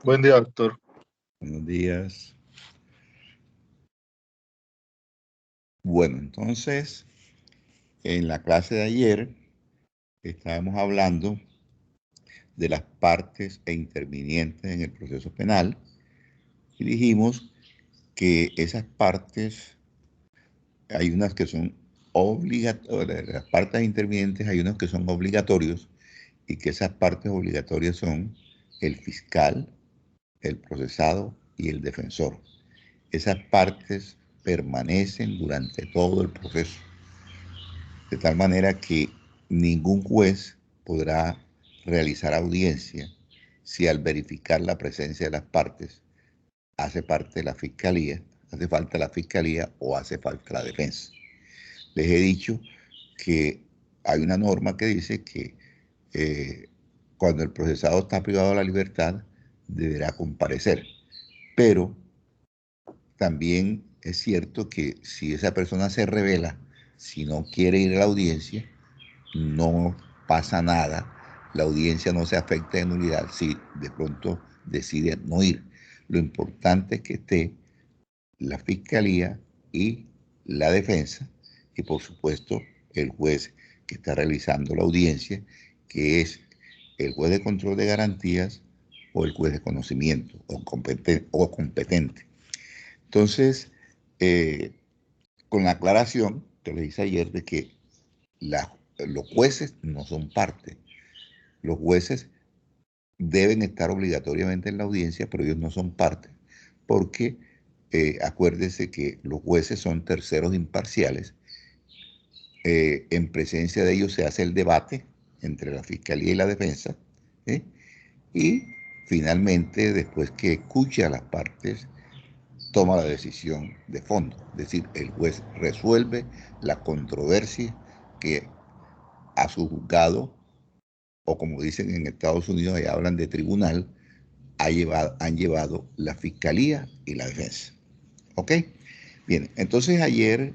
Buen día, doctor. Buenos días. Bueno, entonces, en la clase de ayer estábamos hablando de las partes e intervinientes en el proceso penal y dijimos que esas partes, hay unas que son obligatorias, las partes intervinientes hay unos que son obligatorios y que esas partes obligatorias son el fiscal, el procesado y el defensor. Esas partes permanecen durante todo el proceso, de tal manera que ningún juez podrá realizar audiencia si al verificar la presencia de las partes hace parte la fiscalía, hace falta la fiscalía o hace falta la defensa. Les he dicho que hay una norma que dice que cuando el procesado está privado de la libertad deberá comparecer, pero también es cierto que si esa persona se revela, si no quiere ir a la audiencia, no pasa nada, la audiencia no se afecta de nulidad si de pronto decide no ir. Lo importante es que esté la fiscalía y la defensa y por supuesto el juez que está realizando la audiencia, que es el juez de control de garantías o el juez de conocimiento o competente. Entonces, con la aclaración que le hice ayer de que los jueces no son parte. Los jueces deben estar obligatoriamente en la audiencia, pero ellos no son parte, porque acuérdese que los jueces son terceros imparciales. En presencia de ellos se hace el debate entre la fiscalía y la defensa, ¿eh? Y finalmente, después que escucha a las partes, toma la decisión de fondo. Es decir, el juez resuelve la controversia que a su juzgado, o como dicen en Estados Unidos, ahí hablan de tribunal, han llevado la fiscalía y la defensa. ¿Ok? Bien, entonces ayer,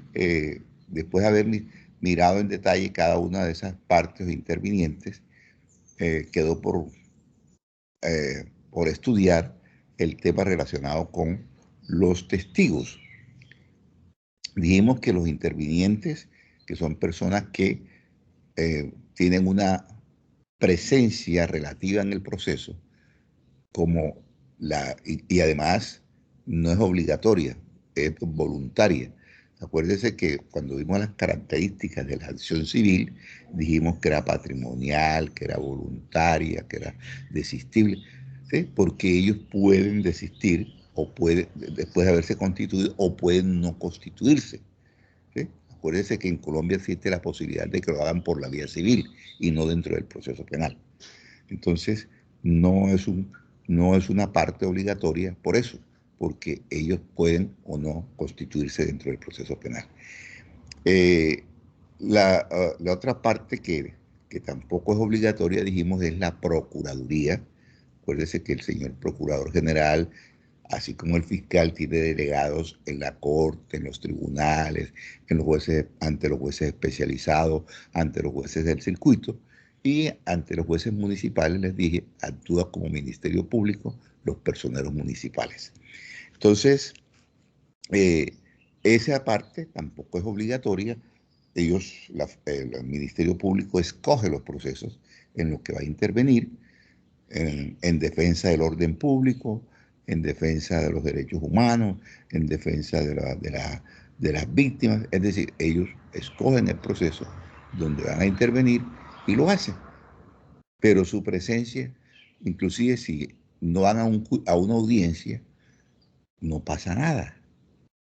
después de haber mirado en detalle cada una de esas partes intervinientes, quedó por estudiar el tema relacionado con los testigos. Dijimos que los intervinientes, que son personas que tienen una presencia relativa en el proceso, y además no es obligatoria, es voluntaria. Acuérdese que cuando vimos las características de la acción civil, dijimos que era patrimonial, que era voluntaria, que era desistible, ¿sí? Porque ellos pueden desistir o pueden, después de haberse constituido, o pueden no constituirse. ¿Sí? Acuérdese que en Colombia existe la posibilidad de que lo hagan por la vía civil y no dentro del proceso penal. Entonces, no es una parte obligatoria por eso, porque ellos pueden o no constituirse dentro del proceso penal. La otra parte que tampoco es obligatoria, dijimos, es la Procuraduría. Acuérdese que el señor Procurador General, así como el fiscal, tiene delegados en la corte, en los tribunales, ante los jueces especializados, ante los jueces del circuito y ante los jueces municipales, les dije, actúa como Ministerio Público los personeros municipales. Entonces, esa parte tampoco es obligatoria. El Ministerio Público escoge los procesos en los que va a intervenir en defensa del orden público, en defensa de los derechos humanos, en defensa de las víctimas. Es decir, ellos escogen el proceso donde van a intervenir y lo hacen. Pero su presencia, inclusive si no van a una audiencia, no pasa nada,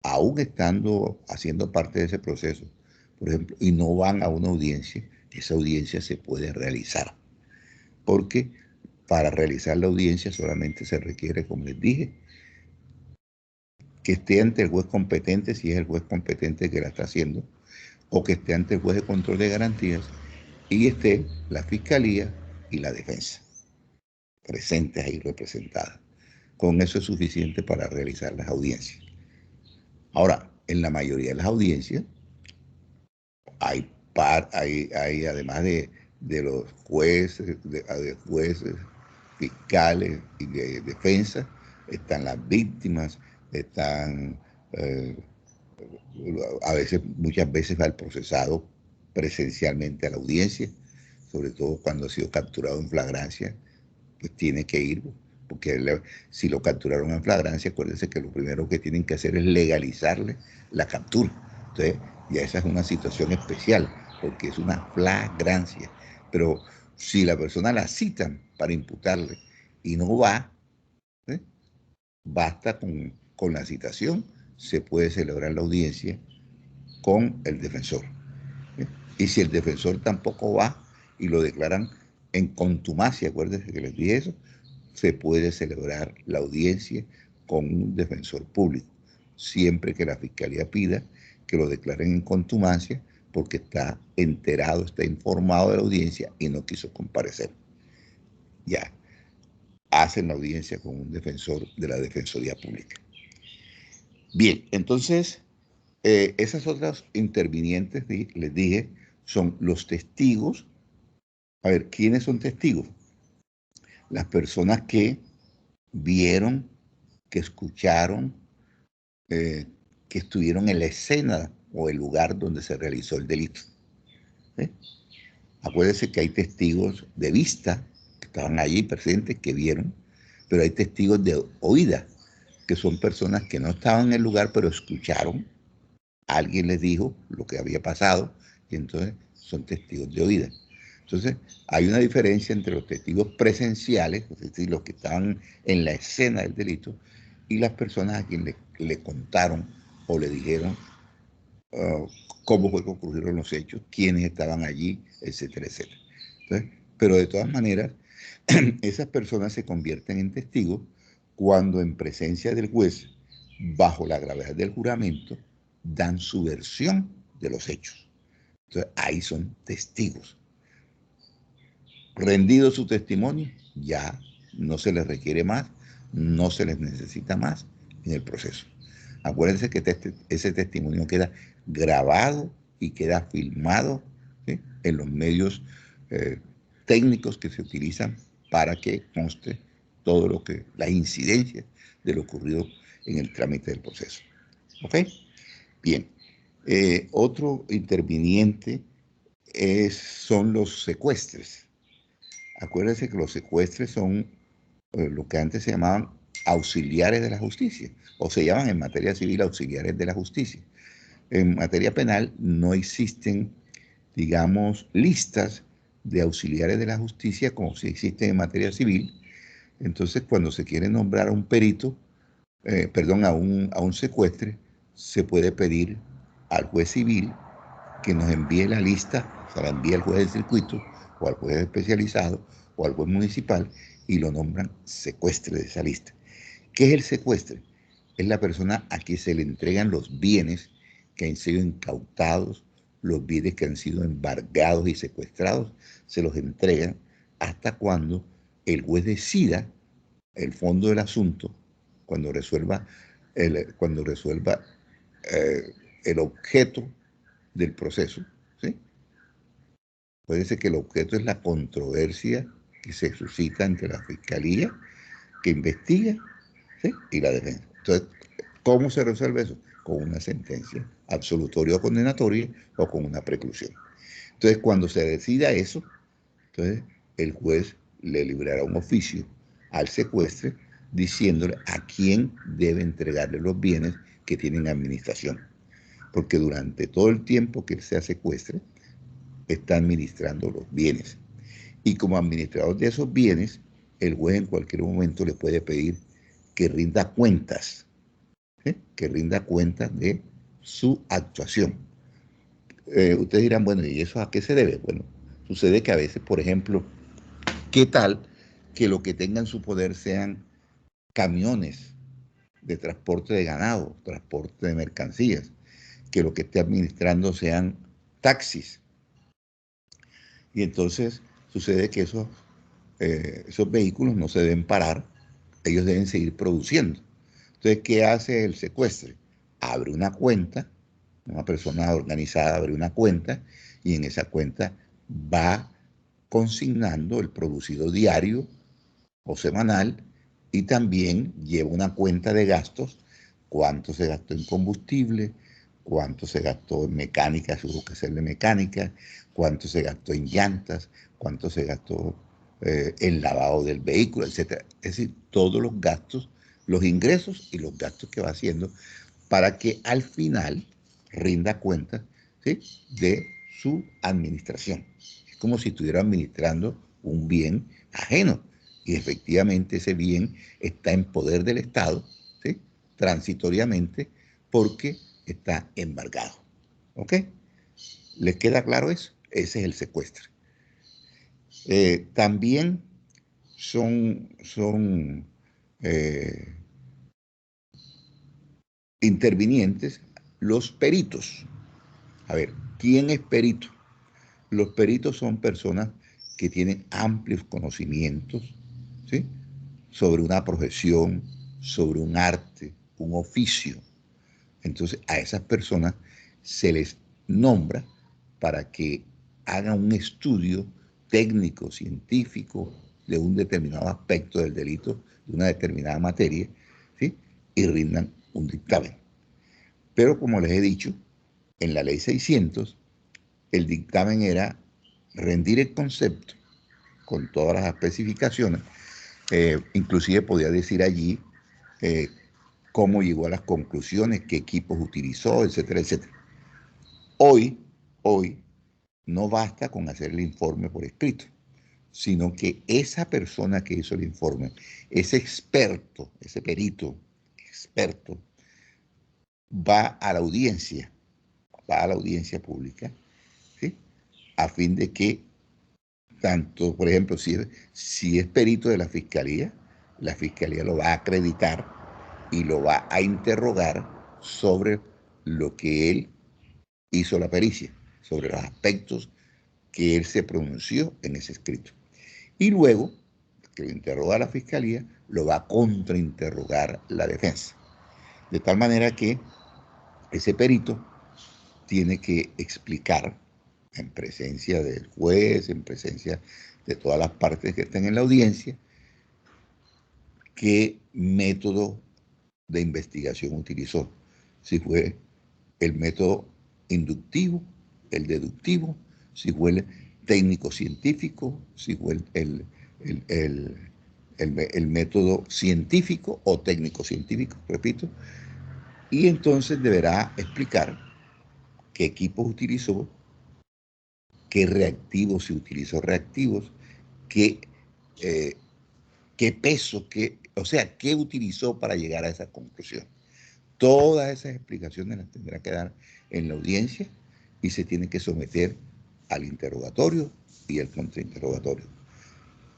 aún estando haciendo parte de ese proceso, por ejemplo, y no van a una audiencia, esa audiencia se puede realizar, porque para realizar la audiencia solamente se requiere, como les dije, que esté ante el juez competente, si es el juez competente que la está haciendo, o que esté ante el juez de control de garantías, y esté la fiscalía y la defensa presentes ahí representadas. Con eso es suficiente para realizar las audiencias. Ahora, en la mayoría de las audiencias, hay además de los jueces, fiscales y de defensa, están las víctimas, están, muchas veces va el procesado presencialmente a la audiencia, sobre todo cuando ha sido capturado en flagrancia, pues tiene que ir, porque si lo capturaron en flagrancia, acuérdense que lo primero que tienen que hacer es legalizarle la captura. Entonces, ya esa es una situación especial, porque es una flagrancia. Pero si la persona la citan para imputarle y no va, ¿eh? Basta con la citación, se puede celebrar la audiencia con el defensor. ¿Eh? Y si el defensor tampoco va y lo declaran en contumacia, acuérdense que les dije eso, se puede celebrar la audiencia con un defensor público, siempre que la fiscalía pida que lo declaren en contumacia porque está enterado, está informado de la audiencia y no quiso comparecer. Ya, hacen la audiencia con un defensor de la Defensoría Pública. Bien, entonces, esas otras intervinientes, les dije, son los testigos. A ver, ¿quiénes son testigos? Las personas que vieron, que escucharon, que estuvieron en la escena o el lugar donde se realizó el delito. ¿Eh? Acuérdense que hay testigos de vista que estaban allí presentes, que vieron, pero hay testigos de oída, que son personas que no estaban en el lugar, pero escucharon. Alguien les dijo lo que había pasado y entonces son testigos de oída. Entonces, hay una diferencia entre los testigos presenciales, es decir, los que estaban en la escena del delito, y las personas a quienes le contaron o le dijeron uh, cómo fue que ocurrieron los hechos, quiénes estaban allí, etcétera, etcétera. Entonces, pero de todas maneras, esas personas se convierten en testigos cuando en presencia del juez, bajo la gravedad del juramento, dan su versión de los hechos. Entonces, ahí son testigos. Rendido su testimonio, ya no se les requiere más, no se les necesita más en el proceso. Acuérdense que ese testimonio queda grabado y queda filmado, ¿sí?, en los medios técnicos que se utilizan para que conste todo lo que, las incidencias de lo ocurrido en el trámite del proceso. ¿Ok? Bien. Otro interviniente son los secuestres. Acuérdense que los secuestres son lo que antes se llamaban auxiliares de la justicia, o se llaman en materia civil auxiliares de la justicia. En materia penal no existen, digamos, listas de auxiliares de la justicia como si existen en materia civil. Entonces, cuando se quiere nombrar a un perito, a un secuestre, se puede pedir al juez civil que nos envíe la lista, se la envía al juez del circuito o al juez especializado o al juez municipal y lo nombran secuestre de esa lista. ¿Qué es el secuestre? Es la persona a quien se le entregan los bienes que han sido incautados, los bienes que han sido embargados y secuestrados, se los entregan hasta cuando el juez decida el fondo del asunto, cuando resuelva el objeto del proceso, ¿sí? Puede ser que el objeto es la controversia que se suscita entre la fiscalía que investiga, ¿sí?, y la defensa. Entonces, ¿cómo se resuelve eso? Con una sentencia absolutoria o condenatoria o con una preclusión. Entonces, cuando se decida eso, entonces el juez le librará un oficio al secuestre diciéndole a quién debe entregarle los bienes que tienen administración. Porque durante todo el tiempo que sea secuestre, está administrando los bienes. Y como administrador de esos bienes, el juez en cualquier momento le puede pedir que rinda cuentas, ¿sí?, que rinda cuentas de su actuación. Ustedes dirán, bueno, ¿y eso a qué se debe? Bueno, sucede que a veces, por ejemplo, ¿qué tal que lo que tenga en su poder sean camiones de transporte de ganado, transporte de mercancías, que lo que esté administrando sean taxis? Y entonces sucede que esos vehículos no se deben parar, ellos deben seguir produciendo. Entonces, ¿qué hace el secuestre? Abre una cuenta, una persona organizada abre una cuenta y en esa cuenta va consignando el producido diario o semanal, y también lleva una cuenta de gastos, cuánto se gastó en combustible, cuánto se gastó en mecánica, si hubo que hacerle mecánica, cuánto se gastó en llantas, cuánto se gastó en lavado del vehículo, etcétera. Es decir, todos los gastos, los ingresos y los gastos que va haciendo para que al final rinda cuenta, ¿sí?, de su administración. Es como si estuviera administrando un bien ajeno y efectivamente ese bien está en poder del Estado, ¿sí?, transitoriamente, porque está embargado. ¿Ok? ¿Les queda claro eso? Ese es el secuestro. También son intervinientes los peritos. A ver, ¿quién es perito? Los peritos son personas que tienen amplios conocimientos, ¿sí?, sobre una profesión, sobre un arte, un oficio. Entonces, a esas personas se les nombra para que hagan un estudio técnico, científico, de un determinado aspecto del delito, de una determinada materia, ¿sí?, y rindan un dictamen. Pero como les he dicho, en la ley 600, el dictamen era rendir el concepto con todas las especificaciones, inclusive podía decir allí eh, cómo llegó a las conclusiones, qué equipos utilizó, etcétera, etcétera. Hoy no basta con hacer el informe por escrito, sino que esa persona que hizo el informe, ese experto, ese perito experto, va a la audiencia pública, ¿sí?, a fin de que tanto, por ejemplo, si es perito de la fiscalía lo va a acreditar y lo va a interrogar sobre lo que él hizo la pericia, sobre los aspectos que él se pronunció en ese escrito. Y luego, que lo interroga la fiscalía, lo va a contrainterrogar la defensa. De tal manera que ese perito tiene que explicar en presencia del juez, en presencia de todas las partes que estén en la audiencia, qué método de investigación utilizó. Si fue el método inductivo, el deductivo, si fue el técnico-científico, si fue el método científico o técnico-científico, repito, y entonces deberá explicar qué equipos utilizó, qué reactivos, si utilizó reactivos, qué, eh, qué peso, o sea, qué utilizó para llegar a esa conclusión. Todas esas explicaciones las tendrá que dar en la audiencia y se tiene que someter al interrogatorio y al contrainterrogatorio.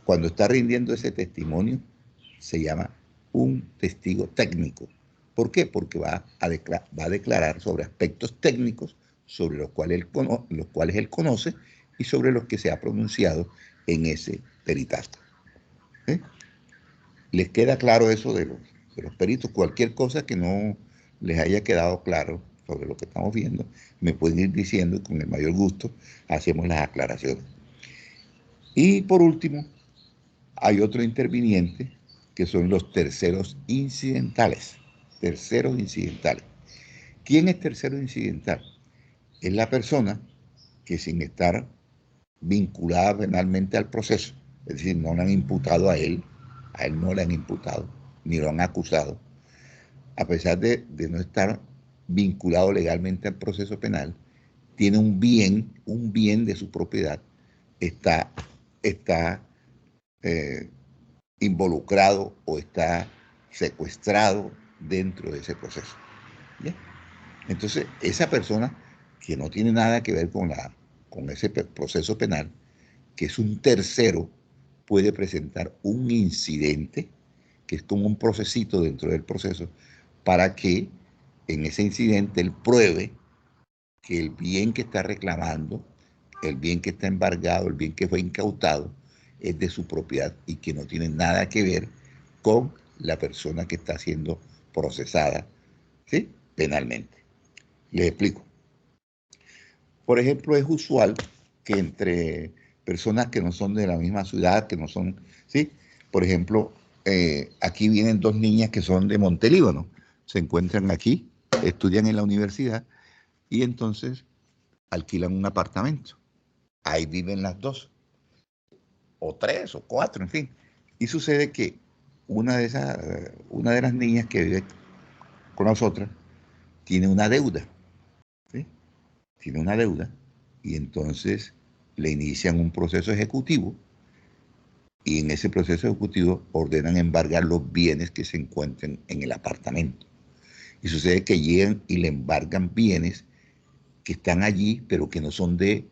Cuando está rindiendo ese testimonio, se llama un testigo técnico. ¿Por qué? Porque va a declarar sobre aspectos técnicos sobre los cuales él conoce y sobre los que se ha pronunciado en ese peritaje. ¿Eh? ¿Les queda claro eso de los peritos? Cualquier cosa que no les haya quedado claro sobre lo que estamos viendo, me pueden ir diciendo y con el mayor gusto hacemos las aclaraciones. Y por último, hay otro interviniente que son los terceros incidentales. Terceros incidentales. ¿Quién es tercero incidental? Es la persona que sin estar vinculada penalmente al proceso, es decir, no le han imputado a él no le han imputado, ni lo han acusado, a pesar de no estar vinculado legalmente al proceso penal, tiene un bien de su propiedad, está eh, involucrado o está secuestrado dentro de ese proceso. ¿Bien? Entonces, esa persona que no tiene nada que ver con ese proceso penal, que es un tercero, puede presentar un incidente, que es como un procesito dentro del proceso, para que en ese incidente él pruebe que el bien que está reclamando, el bien que está embargado, el bien que fue incautado, es de su propiedad y que no tiene nada que ver con la persona que está siendo procesada, ¿sí?, penalmente. Les explico. Por ejemplo, es usual que entre personas que no son de la misma ciudad, que no son, ¿sí?, por ejemplo, aquí vienen dos niñas que son de Montelíbano, se encuentran aquí, estudian en la universidad y entonces alquilan un apartamento. Ahí viven las dos, o tres, o cuatro, en fin. Y sucede que una de las niñas que vive con nosotras tiene una deuda, ¿sí? Tiene una deuda y entonces le inician un proceso ejecutivo y en ese proceso ejecutivo ordenan embargar los bienes que se encuentren en el apartamento. Y sucede que llegan y le embargan bienes que están allí, pero que no son de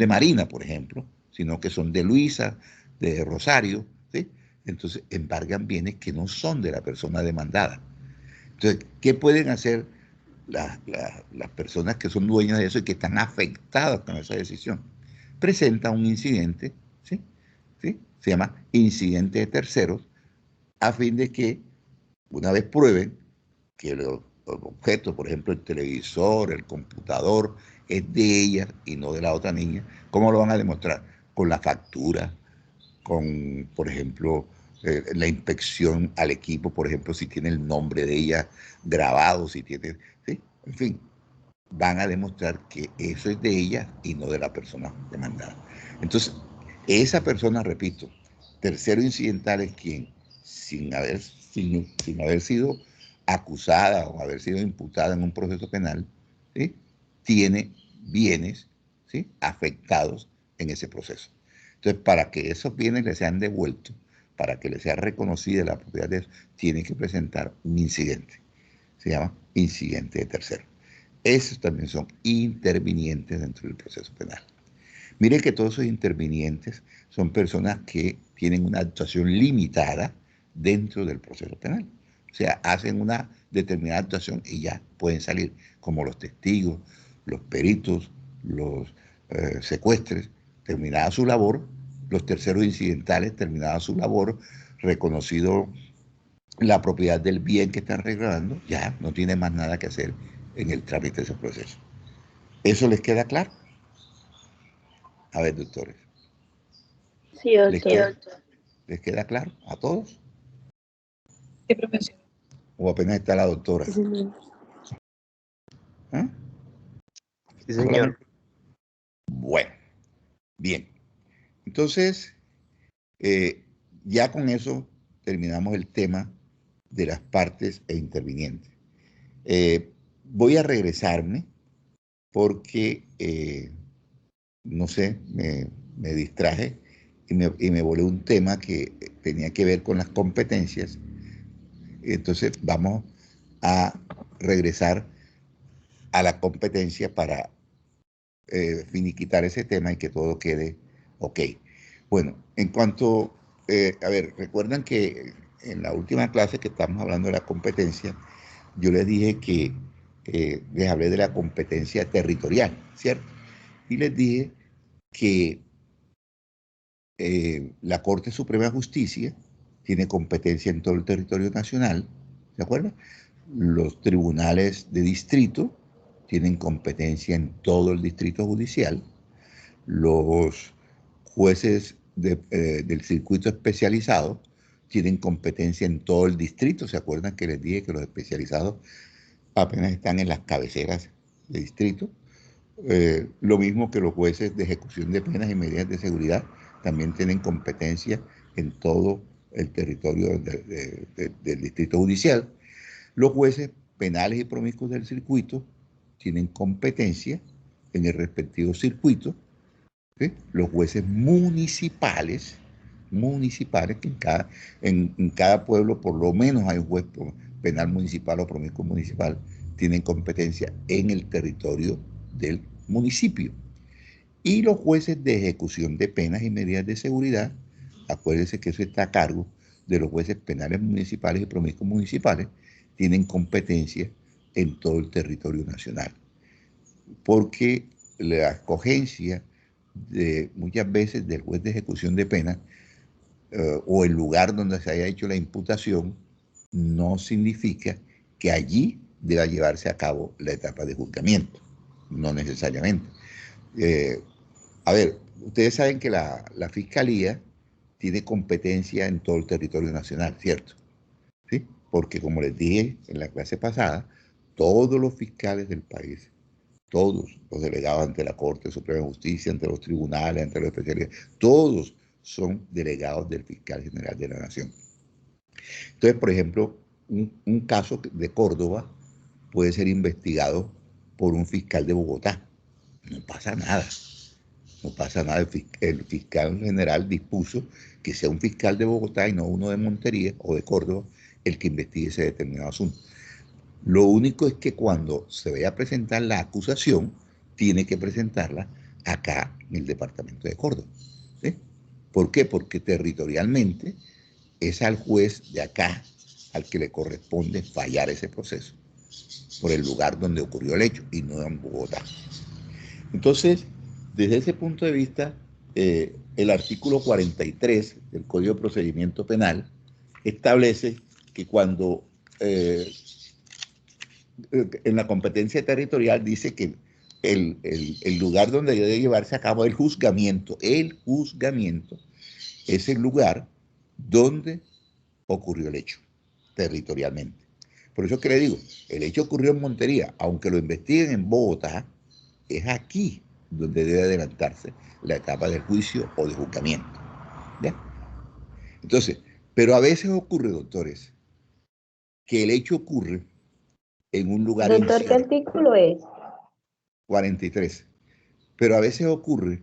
Marina, por ejemplo, sino que son de Luisa, de Rosario, ¿sí? Entonces embargan bienes que no son de la persona demandada. Entonces, ¿qué pueden hacer las personas que son dueñas de eso y que están afectadas con esa decisión? Presentan un incidente, ¿sí? ¿Sí? Se llama incidente de terceros, a fin de que una vez prueben que los objetos, por ejemplo, el televisor, el computador, es de ella y no de la otra niña, ¿cómo lo van a demostrar? Con la factura, con, por ejemplo, la inspección al equipo, por ejemplo, si tiene el nombre de ella grabado, si tiene, ¿sí? En fin, van a demostrar que eso es de ella y no de la persona demandada. Entonces, esa persona, repito, tercero incidental es quien, sin haber sido acusada o haber sido imputada en un proceso penal, ¿sí? Tiene bienes, ¿sí? Afectados en ese proceso. Entonces, para que esos bienes le sean devueltos, para que le sea reconocida la propiedad de eso, tiene que presentar un incidente. Se llama incidente de tercero. Esos también son intervinientes dentro del proceso penal. Mire que todos esos intervinientes son personas que tienen una actuación limitada dentro del proceso penal. O sea, hacen una determinada actuación y ya pueden salir, como los testigos, los peritos, los secuestres, terminada su labor, los terceros incidentales, terminada su labor, reconocido la propiedad del bien que están reclamando, ya no tiene más nada que hacer en el trámite de ese proceso. ¿Eso les queda claro? A ver, doctores. Sí, ¿Les doctor. queda, ¿Les queda claro a todos? Sí, profesor. ¿O apenas está la doctora? Sí, señor. ¿Ah? Sí, señor. Bueno, bien. Entonces, ya con eso terminamos el tema de las partes e intervinientes. Voy a regresarme porque, no sé, me distraje y me volé un tema que tenía que ver con las competencias. Entonces vamos a regresar a la competencia para finiquitar ese tema y que todo quede ok. Bueno, en cuanto, a ver, recuerdan que en la última clase que estamos hablando de la competencia, yo les dije que les hablé de la competencia territorial, ¿cierto? Y les dije que la Corte Suprema de Justicia tiene competencia en todo el territorio nacional, ¿de acuerdo? Los tribunales de distrito tienen competencia en todo el distrito judicial. Los jueces del circuito especializado tienen competencia en todo el distrito. ¿Se acuerdan que les dije que los especializados apenas están en las cabeceras de distrito? Lo mismo que los jueces de ejecución de penas y medidas de seguridad también tienen competencia en todo el territorio del distrito judicial. Los jueces penales y promiscuos del circuito tienen competencia en el respectivo circuito. ¿Sí? Los jueces municipales, que en cada pueblo por lo menos hay un juez penal municipal o promiscuo municipal, tienen competencia en el territorio del municipio. Y los jueces de ejecución de penas y medidas de seguridad, acuérdense que eso está a cargo de los jueces penales municipales y promiscuos municipales, tienen competencia en todo el territorio nacional. Porque la escogencia muchas veces del juez de ejecución de pena o el lugar donde se haya hecho la imputación no significa que allí deba llevarse a cabo la etapa de juzgamiento, no necesariamente. A ver, ustedes saben que la fiscalía tiene competencia en todo el territorio nacional, ¿cierto? ¿Sí? Porque como les dije en la clase pasada, todos los fiscales del país, todos los delegados ante la Corte Suprema de Justicia, ante los tribunales, ante los especialistas, todos son delegados del fiscal general de la Nación. Entonces, por ejemplo, un caso de Córdoba puede ser investigado por un fiscal de Bogotá. No pasa nada. No pasa nada. El fiscal general dispuso que sea un fiscal de Bogotá y no uno de Montería o de Córdoba el que investigue ese determinado asunto. Lo único es que cuando se vaya a presentar la acusación, tiene que presentarla acá en el departamento de Córdoba. ¿Sí? ¿Por qué? Porque territorialmente es al juez de acá al que le corresponde fallar ese proceso por el lugar donde ocurrió el hecho y no en Bogotá. Entonces, desde ese punto de vista, el artículo 43 del Código de Procedimiento Penal establece que cuando en la competencia territorial dice que el lugar donde debe llevarse a cabo el juzgamiento es el lugar donde ocurrió el hecho, territorialmente. Por eso es que le digo, el hecho ocurrió en Montería, aunque lo investiguen en Bogotá, es aquí donde debe adelantarse la etapa del juicio o de juzgamiento. ¿Ya? Entonces, pero a veces ocurre, doctores, que el hecho ocurre en un lugar Doctor, ¿qué incierto. artículo es? 43. Pero a veces ocurre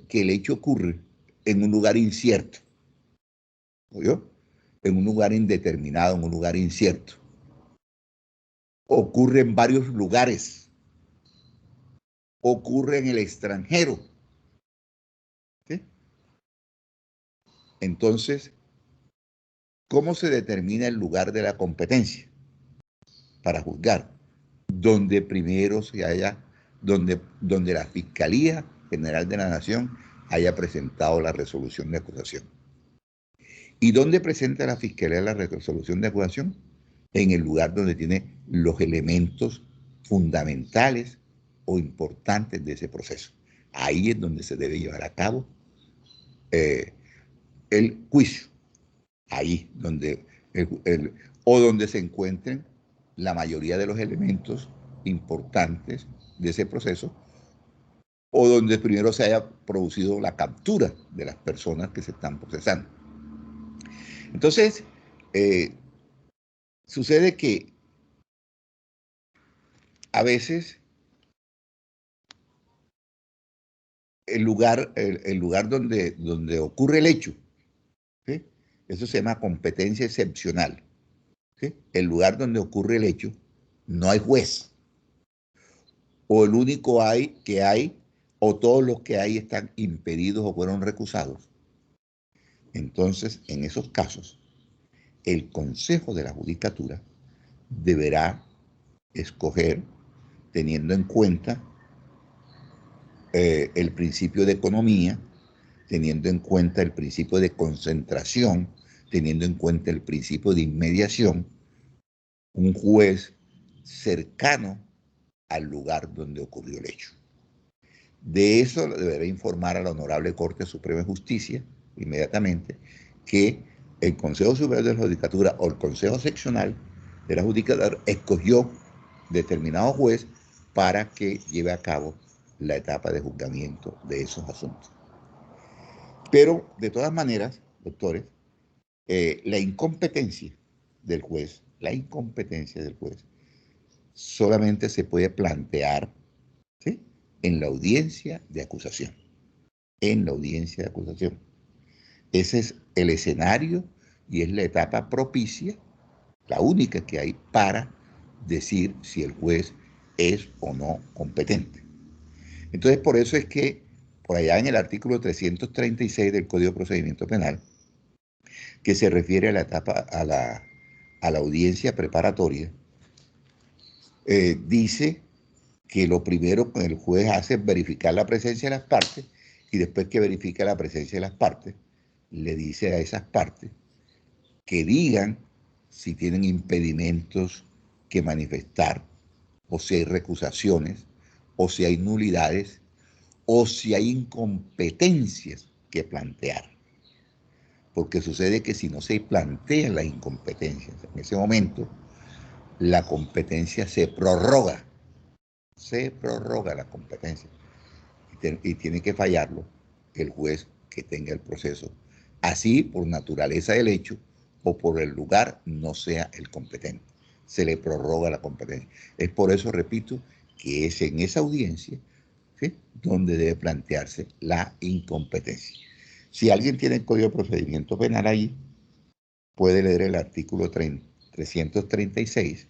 que el hecho ocurre en un lugar incierto. ¿Oyó? En un lugar indeterminado, en un lugar incierto. Ocurre en varios lugares. Ocurre en el extranjero. ¿Sí? Entonces, ¿cómo se determina el lugar de la competencia para juzgar? Donde primero se haya, donde la Fiscalía General de la Nación haya presentado la resolución de acusación. ¿Y dónde presenta la Fiscalía la resolución de acusación? En el lugar donde tiene los elementos fundamentales o importantes de ese proceso. Ahí es donde se debe llevar a cabo el juicio. Ahí donde o donde se encuentren la mayoría de los elementos importantes de ese proceso, o donde primero se haya producido la captura de las personas que se están procesando. Entonces, sucede que a veces el lugar donde ocurre el hecho, ¿sí? Eso se llama competencia excepcional. ¿Sí? El lugar donde ocurre el hecho, no hay juez. O el único que hay, o todos los que hay están impedidos o fueron recusados. Entonces, en esos casos, el Consejo de la Judicatura deberá escoger, teniendo en cuenta el principio de economía, teniendo en cuenta el principio de concentración, teniendo en cuenta el principio de inmediación, un juez cercano al lugar donde ocurrió el hecho. De eso deberá informar a la Honorable Corte Suprema de Justicia inmediatamente que el Consejo Superior de la Judicatura o el Consejo Seccional de la Judicatura escogió determinado juez para que lleve a cabo la etapa de juzgamiento de esos asuntos. Pero, de todas maneras, doctores, la incompetencia del juez solamente se puede plantear, ¿sí?, en la audiencia de acusación. En la audiencia de acusación. Ese es el escenario y es la etapa propicia, la única que hay para decir si el juez es o no competente. Entonces, por eso es que por allá en el artículo 336 del Código de Procedimiento Penal, que se refiere a la etapa, a la audiencia preparatoria, dice que lo primero que el juez hace es verificar la presencia de las partes, y después que verifica la presencia de las partes, le dice a esas partes que digan si tienen impedimentos que manifestar, o si hay recusaciones, o si hay nulidades, o si hay incompetencias que plantear. Porque sucede que si no se plantean las incompetencias, en ese momento la competencia se prorroga la competencia y tiene que fallarlo el juez que tenga el proceso, así por naturaleza del hecho o por el lugar no sea el competente. Se le prorroga la competencia. Es por eso, repito, que es en esa audiencia, ¿sí?, donde debe plantearse la incompetencia. Si alguien tiene el Código de Procedimiento Penal ahí, puede leer el artículo 336,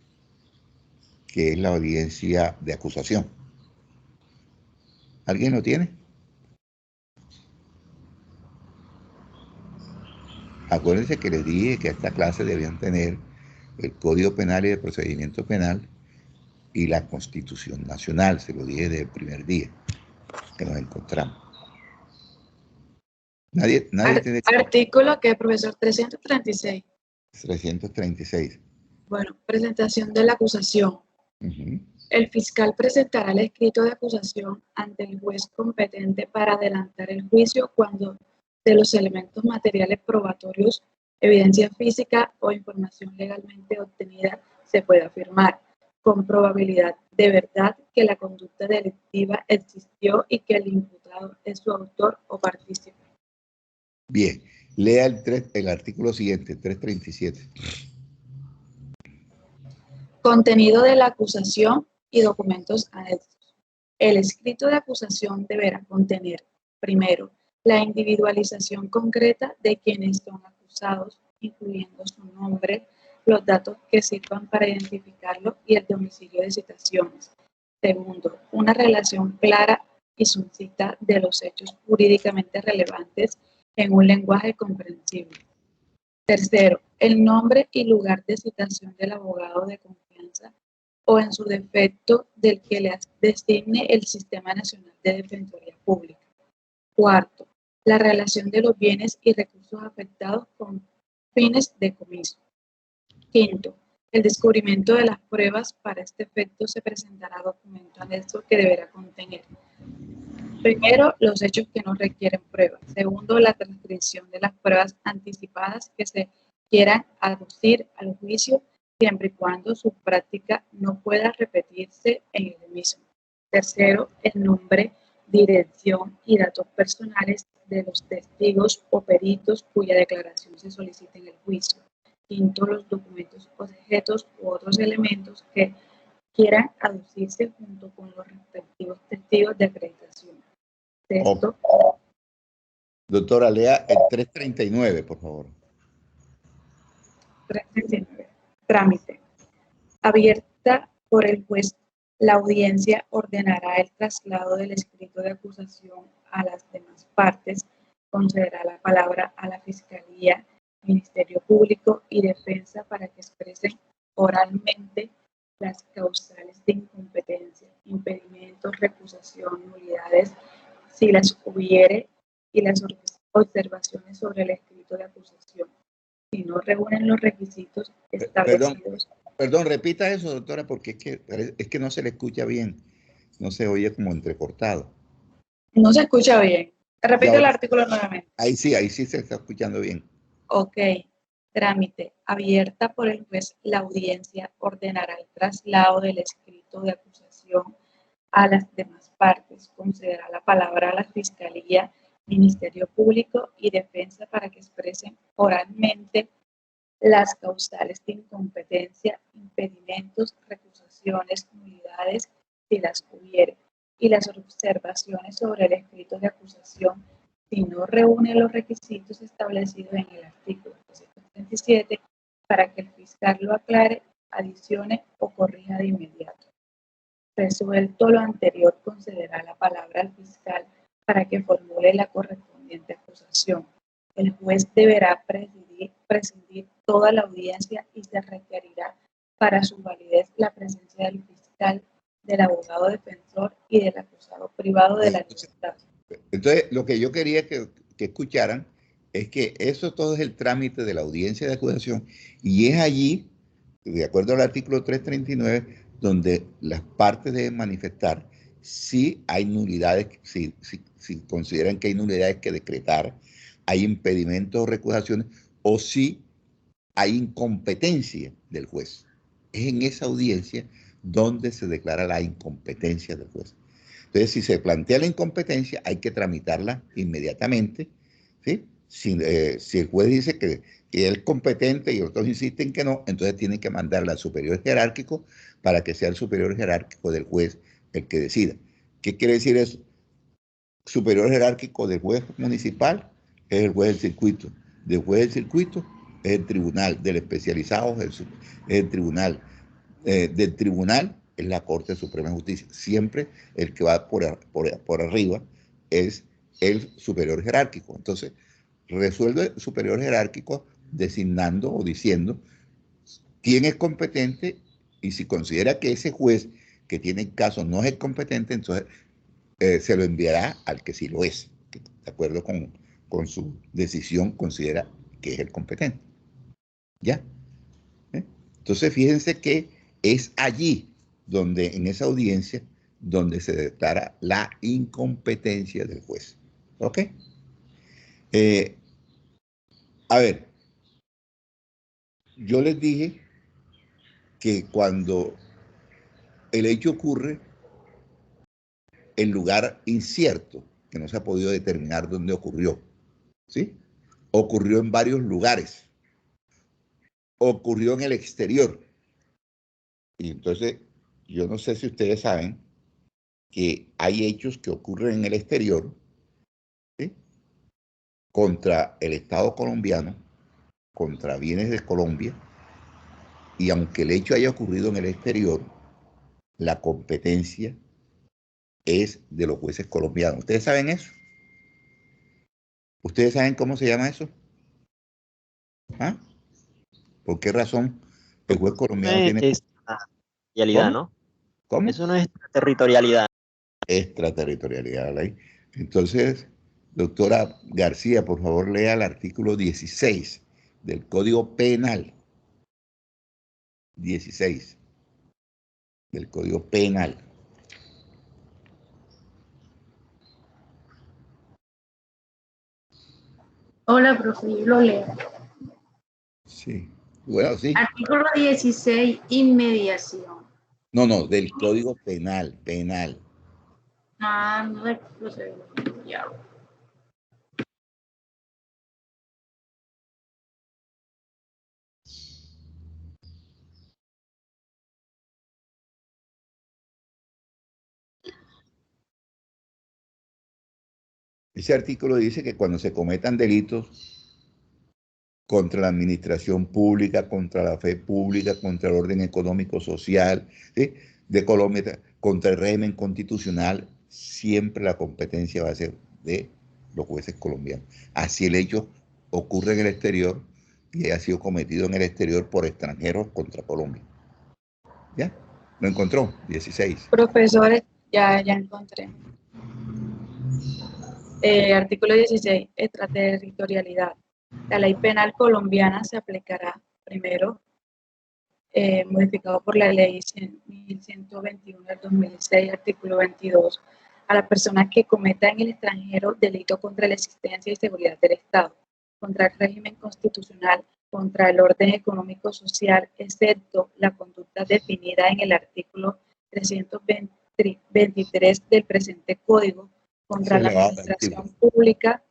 que es la audiencia de acusación. ¿Alguien lo tiene? Acuérdense que les dije que a esta clase debían tener el Código Penal y de Procedimiento Penal y la Constitución Nacional. Se lo dije desde el primer día que nos encontramos. Nadie tiene... Artículo que, profesor, 336. 336. Bueno, presentación de la acusación. El fiscal presentará el escrito de acusación ante el juez competente para adelantar el juicio cuando de los elementos materiales probatorios, evidencia física o información legalmente obtenida se pueda afirmar con probabilidad de verdad que la conducta delictiva existió y que el imputado es su autor o partícipe. Bien, lea el artículo siguiente, 337. Contenido de la acusación y documentos anexos. El escrito de acusación deberá contener, primero, la individualización concreta de quienes son acusados, incluyendo su nombre, los datos que sirvan para identificarlo y el domicilio de citaciones. Segundo, una relación clara y sucisa de los hechos jurídicamente relevantes en un lenguaje comprensible. Tercero, el nombre y lugar de citación del abogado de confianza o en su defecto del que le designe el Sistema Nacional de Defensoría Pública. Cuarto, la relación de los bienes y recursos afectados con fines de comiso. Quinto, el descubrimiento de las pruebas. Para este efecto se presentará documento anexo que deberá contener: primero, los hechos que no requieren pruebas. Segundo, la transcripción de las pruebas anticipadas que se quieran aducir al juicio, siempre y cuando su práctica no pueda repetirse en el mismo. Tercero, el nombre, dirección y datos personales de los testigos o peritos cuya declaración se solicite en el juicio. Quinto, los documentos, objetos u otros elementos que quieran aducirse junto con los respectivos testigos de acreditación. Sexto. Doctora, lea el 339, por favor. 339. Trámite. Abierta por el juez, la audiencia ordenará el traslado del escrito de acusación a las demás partes, concederá la palabra a la Fiscalía, Ministerio Público y Defensa para que expresen oralmente las causales de incompetencia, impedimentos, recusación, nulidades, si las hubiere, y las observaciones sobre el escrito de acusación. Si no reúnen los requisitos establecidos. Perdón, repita eso, doctora, porque es que no se le escucha bien. No se oye como entrecortado. No se escucha bien. Repite el artículo nuevamente. Ahí sí se está escuchando bien. Ok. Trámite. Abierta por el juez, la audiencia ordenará el traslado del escrito de acusación a las demás partes. Concederá la palabra a la Fiscalía, Ministerio Público y Defensa para que expresen oralmente las causales de incompetencia, impedimentos, recusaciones, nulidades, si las hubiere, y las observaciones sobre el escrito de acusación, si no reúne los requisitos establecidos en el artículo 237, para que el fiscal lo aclare, adicione o corrija de inmediato. Resuelto lo anterior, concederá la palabra al fiscal para que formule la correspondiente acusación. El juez deberá presidir toda la audiencia y se requerirá para su validez la presencia del fiscal, del abogado defensor y del acusado privado de la libertad. Entonces, lo que yo quería que escucharan es que eso todo es el trámite de la audiencia de acusación y es allí, de acuerdo al artículo 339, donde las partes deben manifestar si hay nulidades, si si consideran que hay nulidades que decretar, hay impedimentos o recusaciones, o si hay incompetencia del juez. Es en esa audiencia donde se declara la incompetencia del juez. Entonces, si se plantea la incompetencia, hay que tramitarla inmediatamente, ¿sí? Si el juez dice que es competente y otros insisten que no, entonces tienen que mandarla al superior jerárquico para que sea el superior jerárquico del juez el que decida. ¿Qué quiere decir eso? Superior jerárquico del juez municipal es el juez del circuito. Del juez del circuito es el tribunal. Del especializado es el tribunal. Del tribunal es la Corte Suprema de Justicia. Siempre el que va por arriba es el superior jerárquico. Entonces, resuelve el superior jerárquico designando o diciendo quién es competente, y si considera que ese juez que tiene el caso no es competente, entonces se lo enviará al que sí lo es, que de acuerdo con su decisión considera que es el competente. ¿Ya? Entonces fíjense que es allí donde, en esa audiencia, donde se declara la incompetencia del juez. ¿Ok? A ver, yo les dije que cuando el hecho ocurre en lugar incierto, que no se ha podido determinar dónde ocurrió, ¿sí? Ocurrió en varios lugares, ocurrió en el exterior. Y entonces, yo no sé si ustedes saben que hay hechos que ocurren en el exterior, ¿sí? Contra el Estado colombiano, contra bienes de Colombia, y aunque el hecho haya ocurrido en el exterior, la competencia es de los jueces colombianos. ¿Ustedes saben eso? ¿Ustedes saben cómo se llama eso? ¿Ah? ¿Por qué razón el juez colombiano tiene... Extraterritorialidad, ¿Cómo? ¿no? ¿Cómo? Eso no es extraterritorialidad. Extraterritorialidad de la ley. Entonces, doctora García, por favor, lea el artículo 16 del Código Penal. 16 del Código Penal. Hola, profe, yo lo leo. Sí. Bueno, sí. Artículo 16, inmediación. No, del Código Penal, penal. Ah, no del procedimiento, ya. Ese artículo dice que cuando se cometan delitos contra la administración pública, contra la fe pública, contra el orden económico social, ¿sí?, de Colombia, contra el régimen constitucional, siempre la competencia va a ser de los jueces colombianos. Así el hecho ocurre en el exterior y ha sido cometido en el exterior por extranjeros contra Colombia. ¿Ya? ¿Lo encontró? 16. Profesores, ya encontré. Artículo 16, extraterritorialidad. La ley penal colombiana se aplicará primero, modificado por la ley 1121 del 2006, artículo 22, a la persona que cometa en el extranjero delito contra la existencia y seguridad del Estado, contra el régimen constitucional, contra el orden económico social, excepto la conducta definida en el artículo 323 del presente código, contra la administración pública,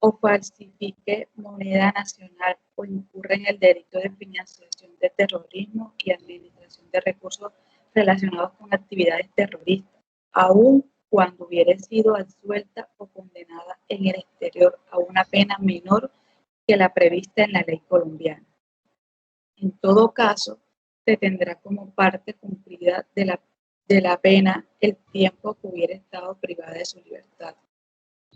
o falsifique moneda nacional o incurre en el delito de financiación de terrorismo y administración de recursos relacionados con actividades terroristas, aun cuando hubiere sido absuelta o condenada en el exterior a una pena menor que la prevista en la ley colombiana. En todo caso, se tendrá como parte cumplida de la pena el tiempo que hubiera estado privada de su libertad.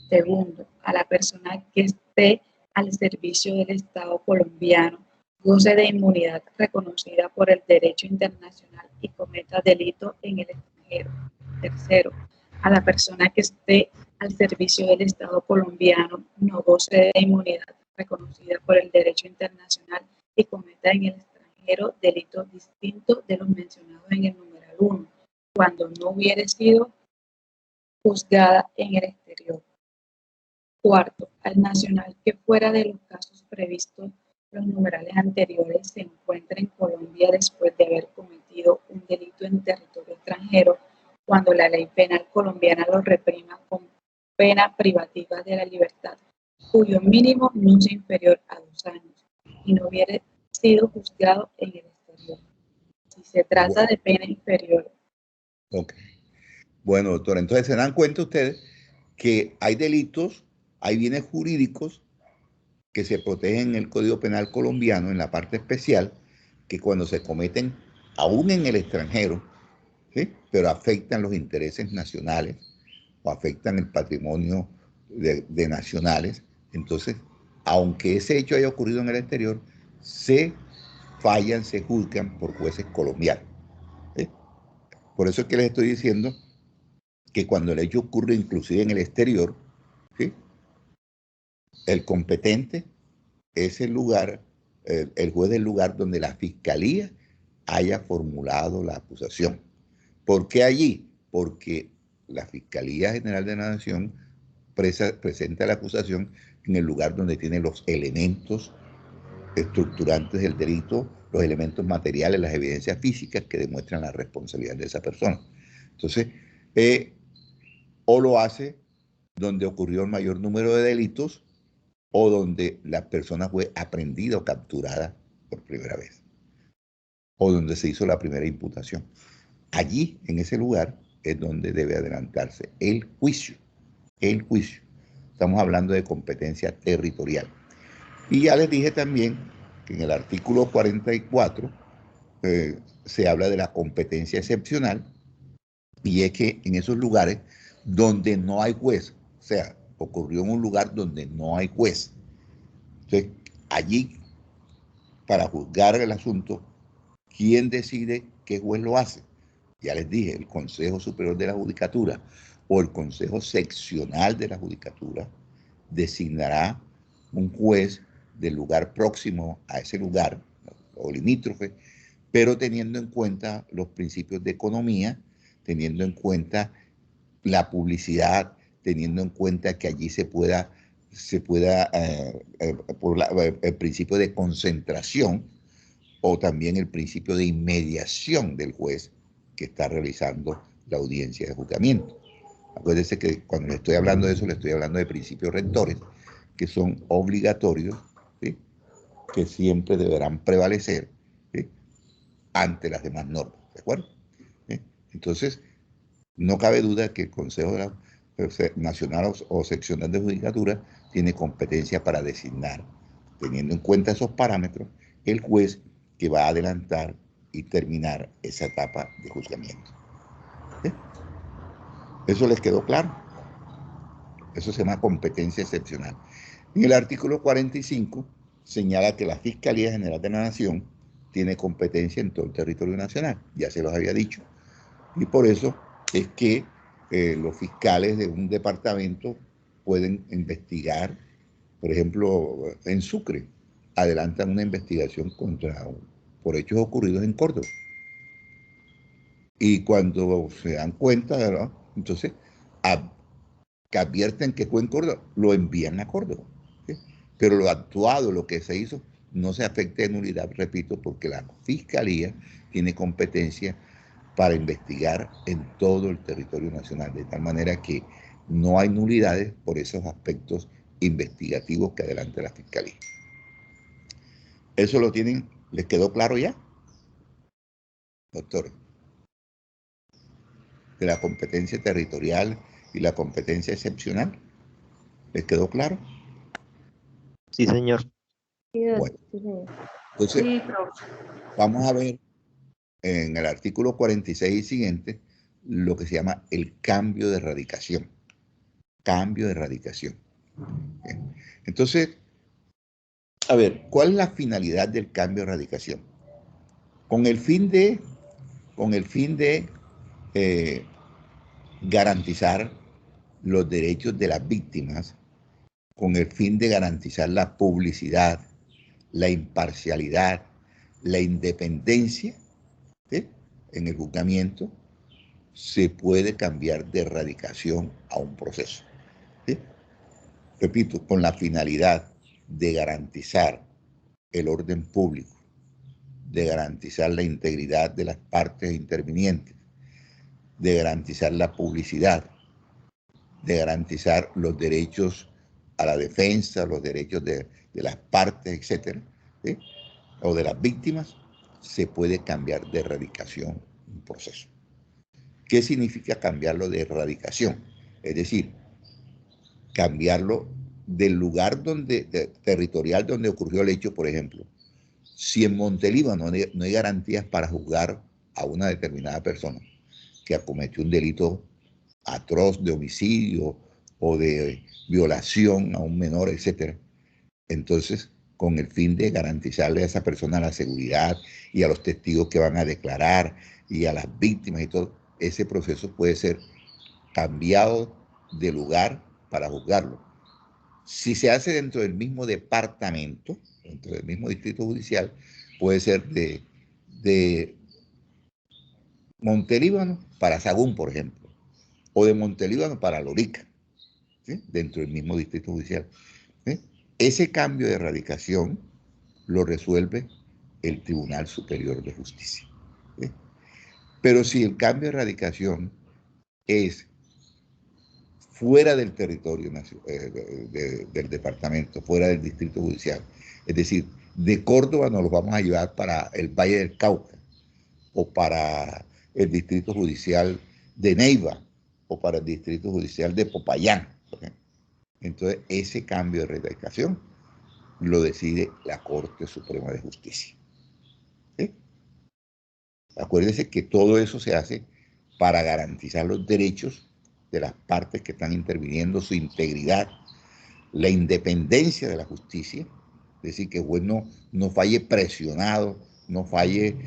Segundo, a la persona que esté al servicio del Estado colombiano, goce de inmunidad reconocida por el derecho internacional y cometa delito en el extranjero. Tercero, a la persona que esté al servicio del Estado colombiano, no goce de inmunidad reconocida por el derecho internacional y cometa en el extranjero delitos distintos de los mencionados en el numeral 1, cuando no hubiere sido juzgada en el exterior. Cuarto, al nacional que fuera de los casos previstos los numerales anteriores se encuentra en Colombia después de haber cometido un delito en territorio extranjero, cuando la ley penal colombiana lo reprima con pena privativa de la libertad, cuyo mínimo no sea inferior a 2 años, y no hubiere sido juzgado en el exterior. Si se trata de pena inferior. Ok. Bueno, doctora, entonces se dan cuenta ustedes que hay delitos, hay bienes jurídicos que se protegen en el Código Penal colombiano, en la parte especial, que cuando se cometen aún en el extranjero, ¿sí?, pero afectan los intereses nacionales o afectan el patrimonio de nacionales, entonces, aunque ese hecho haya ocurrido en el exterior, se fallan, se juzgan por jueces colombianos, ¿sí? Por eso es que les estoy diciendo que cuando el hecho ocurre inclusive en el exterior, ¿sí?, el competente es el lugar, el juez del lugar donde la fiscalía haya formulado la acusación. ¿Por qué allí? Porque la Fiscalía General de la Nación presenta la acusación en el lugar donde tiene los elementos estructurantes del delito, los elementos materiales, las evidencias físicas que demuestran la responsabilidad de esa persona. Entonces, o lo hace donde ocurrió el mayor número de delitos o donde la persona fue aprendida o capturada por primera vez, o donde se hizo la primera imputación. Allí, en ese lugar, es donde debe adelantarse el juicio. El juicio. Estamos hablando de competencia territorial. Y ya les dije también que en el artículo 44 se habla de la competencia excepcional, y es que en esos lugares donde no hay juez, o sea, ocurrió en un lugar donde no hay juez, entonces allí, para juzgar el asunto, ¿quién decide qué juez lo hace? Ya les dije, el Consejo Superior de la Judicatura o el Consejo Seccional de la Judicatura designará un juez del lugar próximo a ese lugar o limítrofe, pero teniendo en cuenta los principios de economía, teniendo en cuenta la publicidad, teniendo en cuenta que allí se pueda el principio de concentración o también el principio de inmediación del juez que está realizando la audiencia de juzgamiento. Acuérdense que cuando le estoy hablando de eso, le estoy hablando de principios rectores que son obligatorios, ¿sí?, que siempre deberán prevalecer, ¿sí?, ante las demás normas, ¿de acuerdo? ¿Sí? Entonces, no cabe duda que el Consejo Nacional o Seccional de Judicatura tiene competencia para designar, teniendo en cuenta esos parámetros, el juez que va a adelantar y terminar esa etapa de juzgamiento. ¿Sí? ¿Eso les quedó claro? Eso se llama competencia excepcional. En el artículo 45 señala que la Fiscalía General de la Nación tiene competencia en todo el territorio nacional, ya se los había dicho, y por eso es que los fiscales de un departamento pueden investigar, por ejemplo, en Sucre, adelantan una investigación por hechos ocurridos en Córdoba. Y cuando se dan cuenta, ¿verdad?, entonces que advierten que fue en Córdoba, lo envían a Córdoba, ¿sí? Pero lo actuado, lo que se hizo, no se afecta de nulidad, repito, porque la Fiscalía tiene competencia para investigar en todo el territorio nacional, de tal manera que no hay nulidades por esos aspectos investigativos que adelanta la Fiscalía. ¿Eso lo tienen? ¿Les quedó claro ya, doctor? De la competencia territorial y la competencia excepcional. ¿Les quedó claro? Sí, señor. Bueno, entonces Sí, profe. vamos a ver en el artículo 46 y siguiente lo que se llama el cambio de radicación. Cambio de radicación. Bien. Entonces, a ver, ¿cuál es la finalidad del cambio de radicación? Con el fin de garantizar los derechos de las víctimas, con el fin de garantizar la publicidad, la imparcialidad, la independencia, ¿sí?, en el juzgamiento, se puede cambiar de radicación a un proceso, ¿sí? repito, con la finalidad de garantizar el orden público, de garantizar la integridad de las partes intervinientes, de garantizar la publicidad, de garantizar los derechos a la defensa, los derechos de las partes, etcétera, ¿sí? O de las víctimas, se puede cambiar de erradicación un proceso. ¿Qué significa cambiarlo de erradicación? Es decir, cambiarlo del lugar territorial donde ocurrió el hecho, por ejemplo. Si en Montelíbano no hay garantías para juzgar a una determinada persona que cometió un delito atroz de homicidio o de violación a un menor, etcétera, entonces, con el fin de garantizarle a esa persona la seguridad y a los testigos que van a declarar y a las víctimas y todo, ese proceso puede ser cambiado de lugar para juzgarlo. Si se hace dentro del mismo departamento, dentro del mismo distrito judicial, puede ser de Montelíbano para Sagún, por ejemplo, o de Montelíbano para Lorica, ¿sí? Dentro del mismo distrito judicial. ¿Sí? Ese cambio de erradicación lo resuelve el Tribunal Superior de Justicia. ¿Sí? Pero si el cambio de erradicación es fuera del territorio del departamento, fuera del distrito judicial, es decir, de Córdoba nos los vamos a llevar para el Valle del Cauca, o para el distrito judicial de Neiva, o para el distrito judicial de Popayán. Entonces, ese cambio de erradicación lo decide la Corte Suprema de Justicia. ¿Sí? Acuérdense que todo eso se hace para garantizar los derechos de las partes que están interviniendo, su integridad, la independencia de la justicia, es decir, que el juez no falle presionado, no falle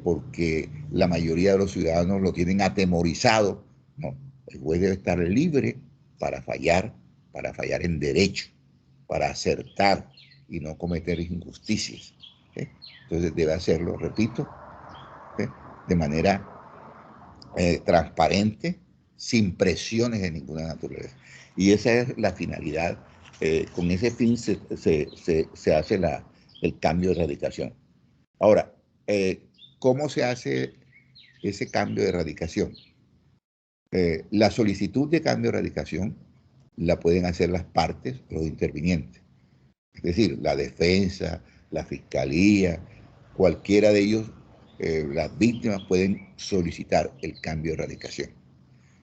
porque la mayoría de los ciudadanos lo tienen atemorizado. No, el juez debe estar libre para fallar en derecho, para acertar y no cometer injusticias. ¿Sí? Entonces debe hacerlo, repito, ¿sí? De manera transparente, sin presiones de ninguna naturaleza. Y esa es la finalidad. Con ese fin se hace el cambio de erradicación. Ahora, ¿cómo se hace ese cambio de erradicación? La solicitud de cambio de erradicación la pueden hacer las partes, los intervinientes. Es decir, la defensa, la fiscalía, cualquiera de ellos, las víctimas pueden solicitar el cambio de erradicación.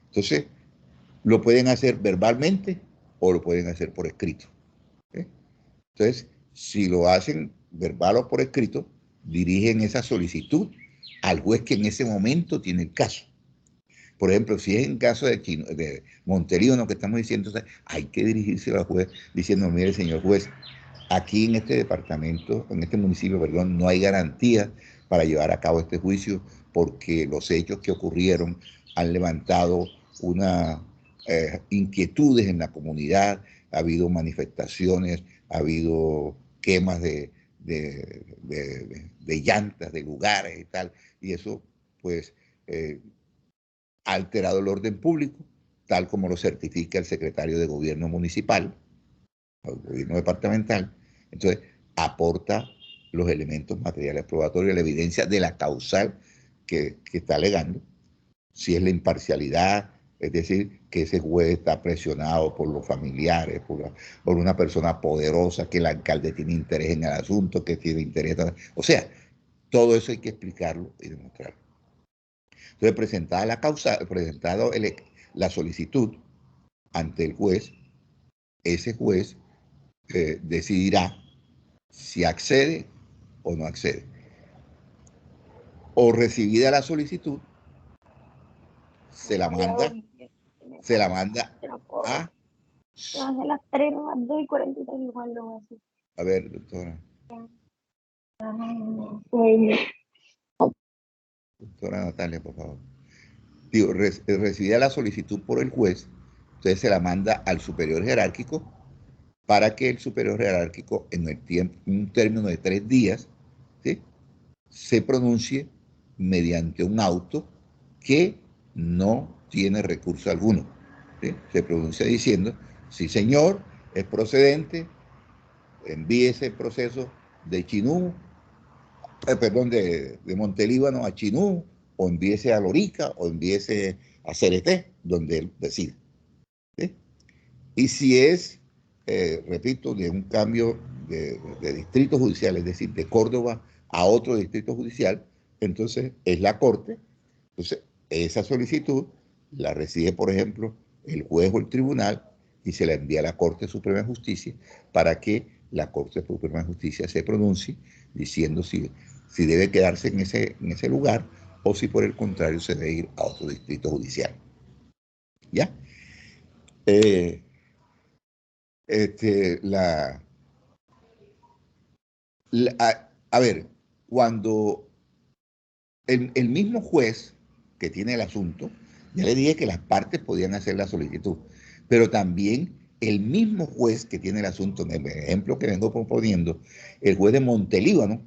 Entonces, lo pueden hacer verbalmente o lo pueden hacer por escrito. ¿Sí? Entonces, si lo hacen verbal o por escrito, dirigen esa solicitud al juez que en ese momento tiene el caso. Por ejemplo, si es en caso de Montelíbano, que estamos diciendo, hay que dirigirse al juez diciendo, mire, señor juez, aquí en este departamento, en este municipio, perdón, no hay garantía para llevar a cabo este juicio porque los hechos que ocurrieron han levantado una inquietudes en la comunidad, ha habido manifestaciones, ha habido quemas de llantas, de lugares y tal, y eso pues ha alterado el orden público, tal como lo certifica el secretario de gobierno municipal, el gobierno departamental. Entonces, aporta los elementos materiales probatorios, la evidencia de la causal que está alegando, si es la imparcialidad, es decir, que ese juez está presionado por los familiares, por una persona poderosa, que el alcalde tiene interés en el asunto, que tiene interés. O sea, todo eso hay que explicarlo y demostrarlo. Entonces, presentada la causa, presentado la solicitud ante el juez, ese juez decidirá si accede o no accede. O recibida la solicitud, se la manda a... Son las 3, las 2 y 43 igual lo voy a hacer. A ver, doctora. Doctora Natalia, por favor. Digo, recibida la solicitud por el juez, entonces se la manda al superior jerárquico para que el superior jerárquico en un término de 3 días, ¿sí?, se pronuncie mediante un auto que no tiene recurso alguno. ¿Sí? Se pronuncia diciendo, sí señor, es procedente, envíe ese proceso de Chinú, de Montelíbano a Chinú, o envíese a Lorica, o envíese a Cereté, donde él decida. ¿Sí? Y si es, repito, de un cambio de distrito judicial, es decir, de Córdoba a otro distrito judicial, entonces es la Corte. Entonces, esa solicitud la recibe, por ejemplo, el juez o el tribunal y se la envía a la Corte Suprema de Justicia para que la Corte Suprema de Justicia se pronuncie diciendo si debe quedarse en ese lugar o si por el contrario se debe ir a otro distrito judicial. ¿Ya? Este, a ver, cuando el mismo juez que tiene el asunto, ya le dije que las partes podían hacer la solicitud, pero también el mismo juez que tiene el asunto, en el ejemplo que vengo proponiendo, el juez de Montelíbano,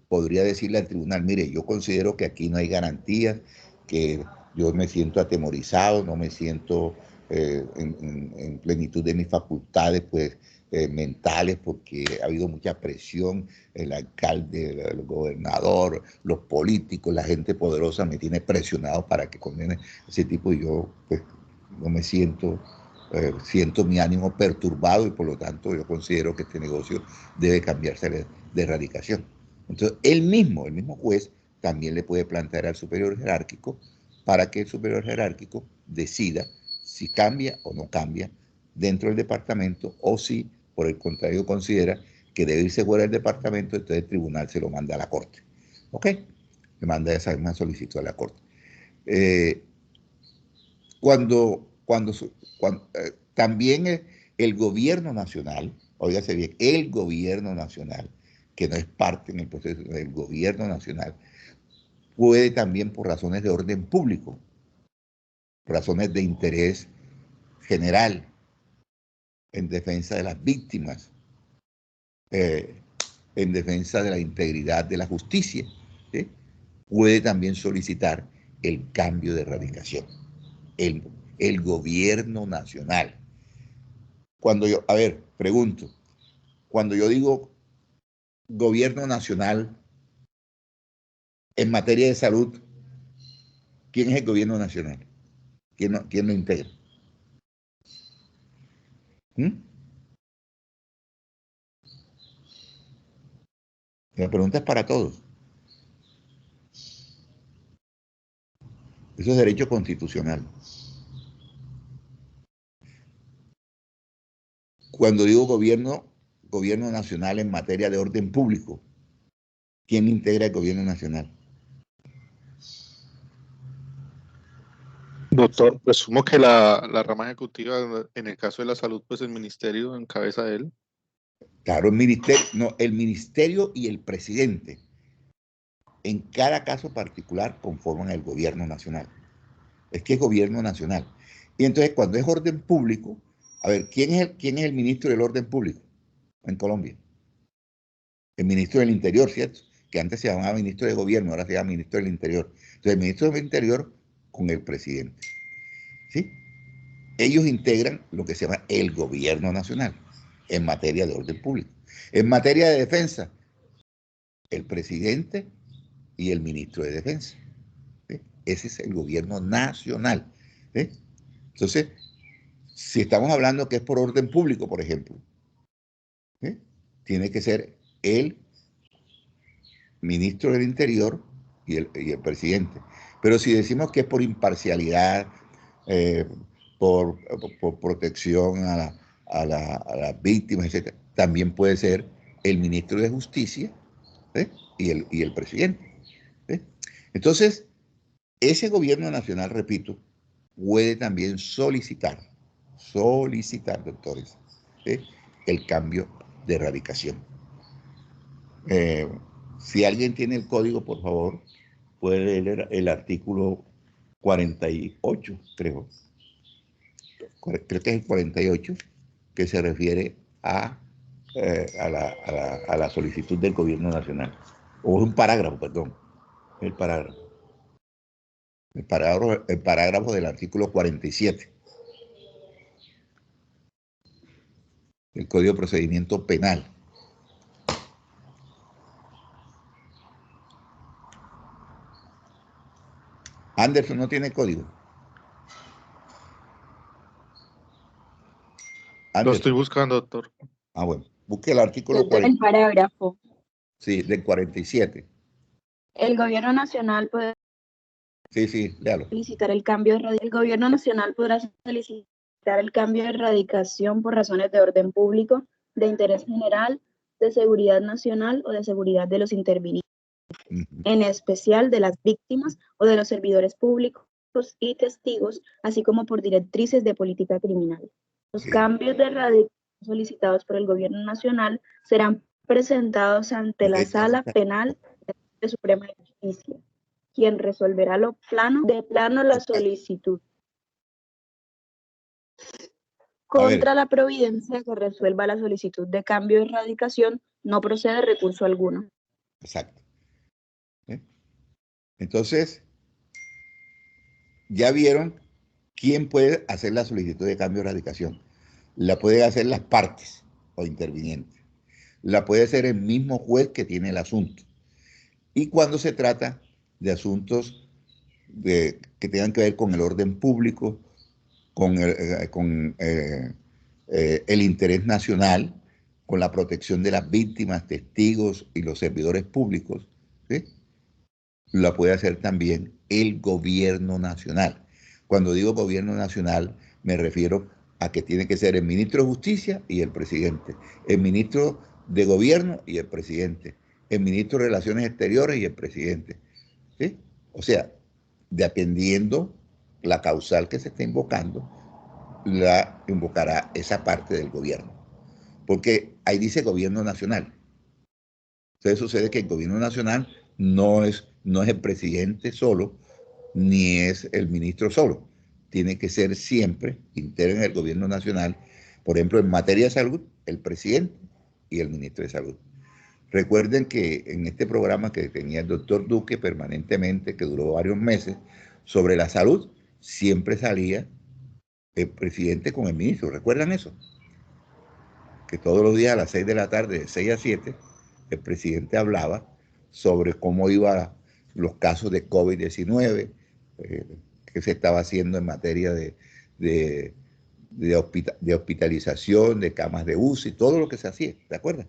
podría decirle al tribunal, mire, yo considero que aquí no hay garantías, que yo me siento atemorizado, no me siento en plenitud de mis facultades, pues mentales, porque ha habido mucha presión, el alcalde, el gobernador, los políticos, la gente poderosa me tiene presionado para que condene ese tipo y yo pues no me siento, siento mi ánimo perturbado y por lo tanto yo considero que este negocio debe cambiarse de erradicación. Entonces el mismo juez también le puede plantear al superior jerárquico para que el superior jerárquico decida si cambia o no cambia dentro del departamento o si por el contrario considera que debe irse fuera del departamento, entonces el tribunal se lo manda a la Corte. ¿Ok? Le manda esa misma solicitud a la Corte. También el gobierno nacional, óigase bien, el gobierno nacional, que no es parte en el proceso del gobierno nacional, puede también por razones de orden público, razones de interés general, en defensa de las víctimas, en defensa de la integridad de la justicia, ¿sí? Puede también solicitar el cambio de erradicación. El gobierno nacional. Pregunto, cuando yo digo gobierno nacional en materia de salud, ¿quién es el gobierno nacional? ¿Quién lo integra? ¿Mm? La pregunta es para todos. Eso es derecho constitucional. Cuando digo gobierno nacional en materia de orden público, ¿quién integra el gobierno nacional? Doctor, presumo que la rama ejecutiva, en el caso de la salud, pues el ministerio en cabeza de él. Claro, el ministerio y el presidente, en cada caso particular, conforman el gobierno nacional. Es que es gobierno nacional. Y entonces, cuando es orden público, a ver, ¿quién es el ministro del orden público en Colombia? El ministro del Interior, ¿cierto? Que antes se llamaba ministro de Gobierno, ahora se llama ministro del Interior. Entonces, el ministro del Interior con el presidente. ¿Sí? Ellos integran lo que se llama el gobierno nacional en materia de orden público. En materia de defensa, el presidente y el ministro de Defensa. ¿Sí? Ese es el gobierno nacional. ¿Sí? Entonces, si estamos hablando que es por orden público, por ejemplo, ¿sí? Tiene que ser el ministro del Interior y el presidente. Pero si decimos que es por imparcialidad, eh, por protección a las víctimas, etc., también puede ser el ministro de Justicia, ¿sí? y el presidente. ¿Sí? Entonces, ese gobierno nacional, repito, puede también solicitar, doctores, ¿sí? el cambio de erradicación. Si alguien tiene el código, por favor, puede leer el artículo 48, creo. Creo que es el 48, que se refiere a la solicitud del gobierno nacional. O es un parágrafo, perdón. El parágrafo. El parágrafo del artículo 47. el Código de Procedimiento Penal. Anderson no tiene código. Lo Anderson. estoy buscando, doctor. Ah, bueno. Busque el artículo Doctor, 40. el parágrafo. Sí, del 47. El gobierno nacional puede Sí, léalo. solicitar el cambio de el gobierno nacional podrá solicitar el cambio de radicación por razones de orden público, de interés general, de seguridad nacional o de seguridad de los intervinientes, en especial de las víctimas o de los servidores públicos y testigos, así como por directrices de política criminal. Los cambios de radicación solicitados por el gobierno nacional serán presentados ante la Sala Penal de Suprema Justicia, quien resolverá de plano la solicitud. Contra la providencia que resuelva la solicitud de cambio de radicación, no procede recurso alguno. Exacto. Entonces, ya vieron quién puede hacer la solicitud de cambio de radicación. La pueden hacer las partes o intervinientes. La puede hacer el mismo juez que tiene el asunto. Y cuando se trata de asuntos que tengan que ver con el orden público, con el interés nacional, con la protección de las víctimas, testigos y los servidores públicos, ¿sí? La puede hacer también el gobierno nacional. Cuando digo gobierno nacional, me refiero a que tiene que ser el ministro de Justicia y el presidente, el ministro de Gobierno y el presidente, el ministro de Relaciones Exteriores y el presidente, ¿sí? O sea, dependiendo la causal que se esté invocando, la invocará esa parte del gobierno. Porque ahí dice gobierno nacional. Entonces sucede que el gobierno nacional no es el presidente solo, ni es el ministro solo. Tiene que ser siempre interno en el gobierno nacional. Por ejemplo, en materia de salud, el presidente y el ministro de salud. Recuerden que en este programa que tenía el doctor Duque permanentemente, que duró varios meses, sobre la salud, siempre salía el presidente con el ministro. ¿Recuerdan eso? Que todos los días a las 6 de la tarde, de 6 a 7, el presidente hablaba sobre cómo iban los casos de COVID-19, qué se estaba haciendo en materia de hospitalización, de camas de UCI, todo lo que se hacía, ¿de acuerdo?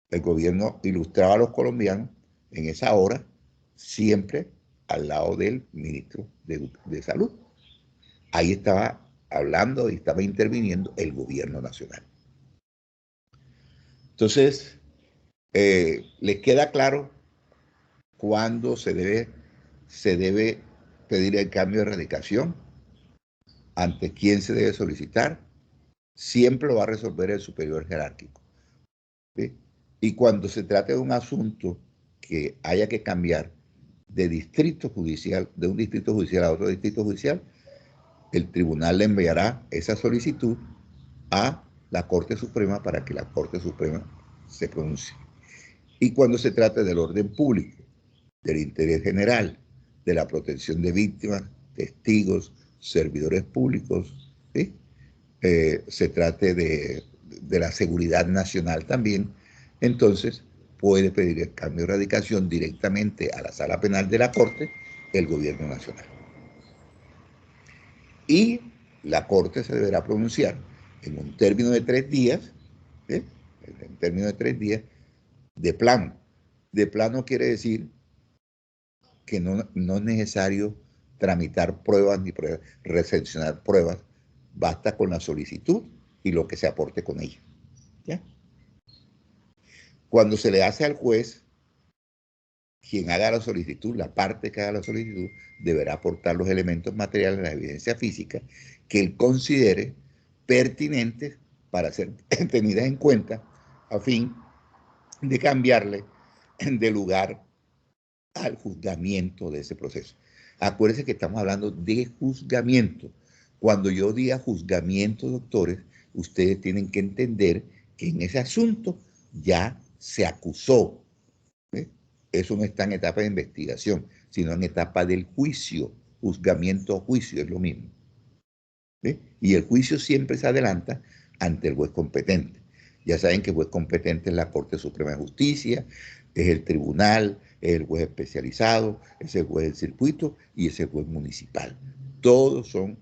El gobierno ilustraba a los colombianos en esa hora, siempre al lado del ministro de Salud. Ahí estaba hablando y estaba interviniendo el gobierno nacional. Entonces, ¿les queda claro cuándo se debe pedir el cambio de radicación? ¿Ante quién se debe solicitar? Siempre lo va a resolver el superior jerárquico, ¿sí? Y cuando se trate de un asunto que haya que cambiar de distrito judicial, de un distrito judicial a otro distrito judicial, el tribunal le enviará esa solicitud a la Corte Suprema para que la Corte Suprema se pronuncie. Y cuando se trate del orden público, del interés general, de la protección de víctimas, testigos, servidores públicos, ¿sí? Se trate de la seguridad nacional también, entonces puede pedir el cambio de radicación directamente a la sala penal de la Corte el gobierno nacional. Y la Corte se deberá pronunciar en un término de 3 días, ¿sí? En término de 3 días, de plano. De plano quiere decir que no es necesario tramitar pruebas ni recepcionar pruebas, basta con la solicitud y lo que se aporte con ella, ¿ya? Cuando se le hace al juez, quien haga la solicitud, la parte que haga la solicitud, deberá aportar los elementos materiales, la evidencia física, que él considere pertinentes para ser tenidas en cuenta a fin de cambiarle de lugar al juzgamiento de ese proceso. Acuérdense que estamos hablando de juzgamiento. Cuando yo diga juzgamiento, doctores, ustedes tienen que entender que en ese asunto ya se acusó. ¿Sí? Eso no está en etapa de investigación, sino en etapa del juicio. Juzgamiento o juicio es lo mismo. ¿Sí? Y el juicio siempre se adelanta ante el juez competente. Ya saben que el juez competente es la Corte Suprema de Justicia, es el tribunal, es el juez especializado, es el juez del circuito y es el juez municipal. Todos son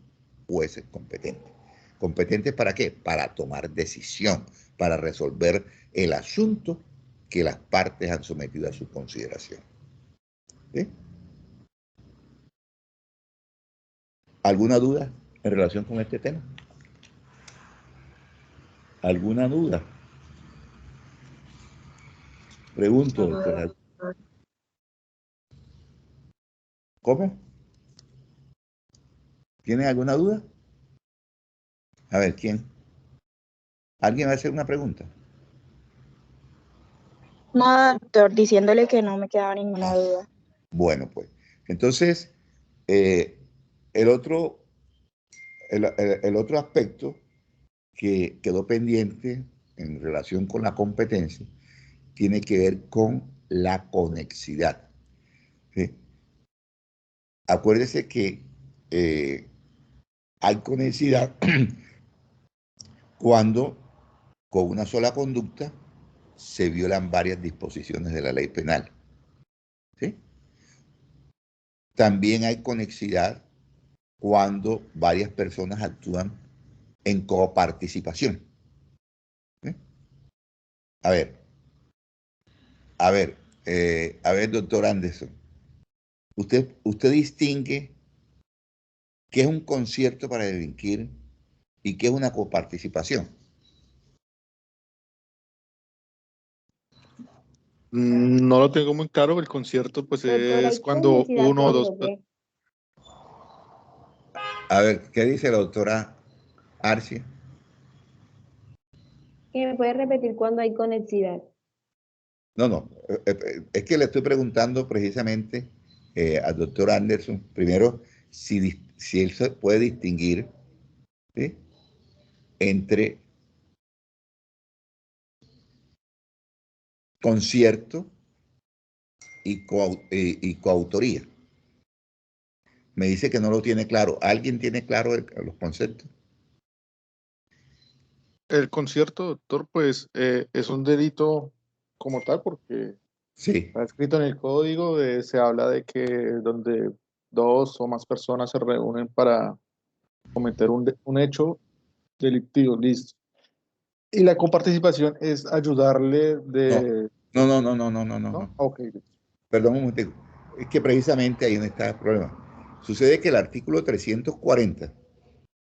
jueces competentes. ¿Competentes para qué? Para tomar decisión, para resolver el asunto que las partes han sometido a su consideración. ¿Sí? ¿Alguna duda en relación con este tema? ¿Alguna duda? Pregunto, doctora. ¿Cómo? ¿Tienen alguna duda? A ver, ¿quién? ¿Alguien va a hacer una pregunta? No, doctor, diciéndole que no me quedaba ninguna duda. Bueno, pues. Entonces, el otro aspecto que quedó pendiente en relación con la competencia tiene que ver con la conexidad. ¿Sí? Acuérdese que hay conexidad cuando con una sola conducta se violan varias disposiciones de la ley penal. ¿Sí? También hay conexidad cuando varias personas actúan en coparticipación. ¿Sí? A ver, doctor Anderson, usted distingue qué es un concierto para delinquir y qué es una coparticipación. No lo tengo muy claro. El concierto, pues, Doctor, es ¿hay cuando conexidad uno o dos. cuando qué? A ver, ¿qué dice la doctora Arcia? ¿Que me puede repetir cuando hay conexidad? No, es que le estoy preguntando precisamente al doctor Anderson, primero, si él se puede distinguir, ¿sí?, entre concierto y coautoría. Me dice que no lo tiene claro. ¿Alguien tiene claro los conceptos? El concierto, doctor, pues, es un delito como tal, porque Sí, está escrito en el código, se habla de que donde dos o más personas se reúnen para cometer un hecho delictivo, listo. Y la coparticipación es ayudarle de... no. Ok. Perdón un momento. Es que precisamente ahí no está el problema. Sucede que el artículo 340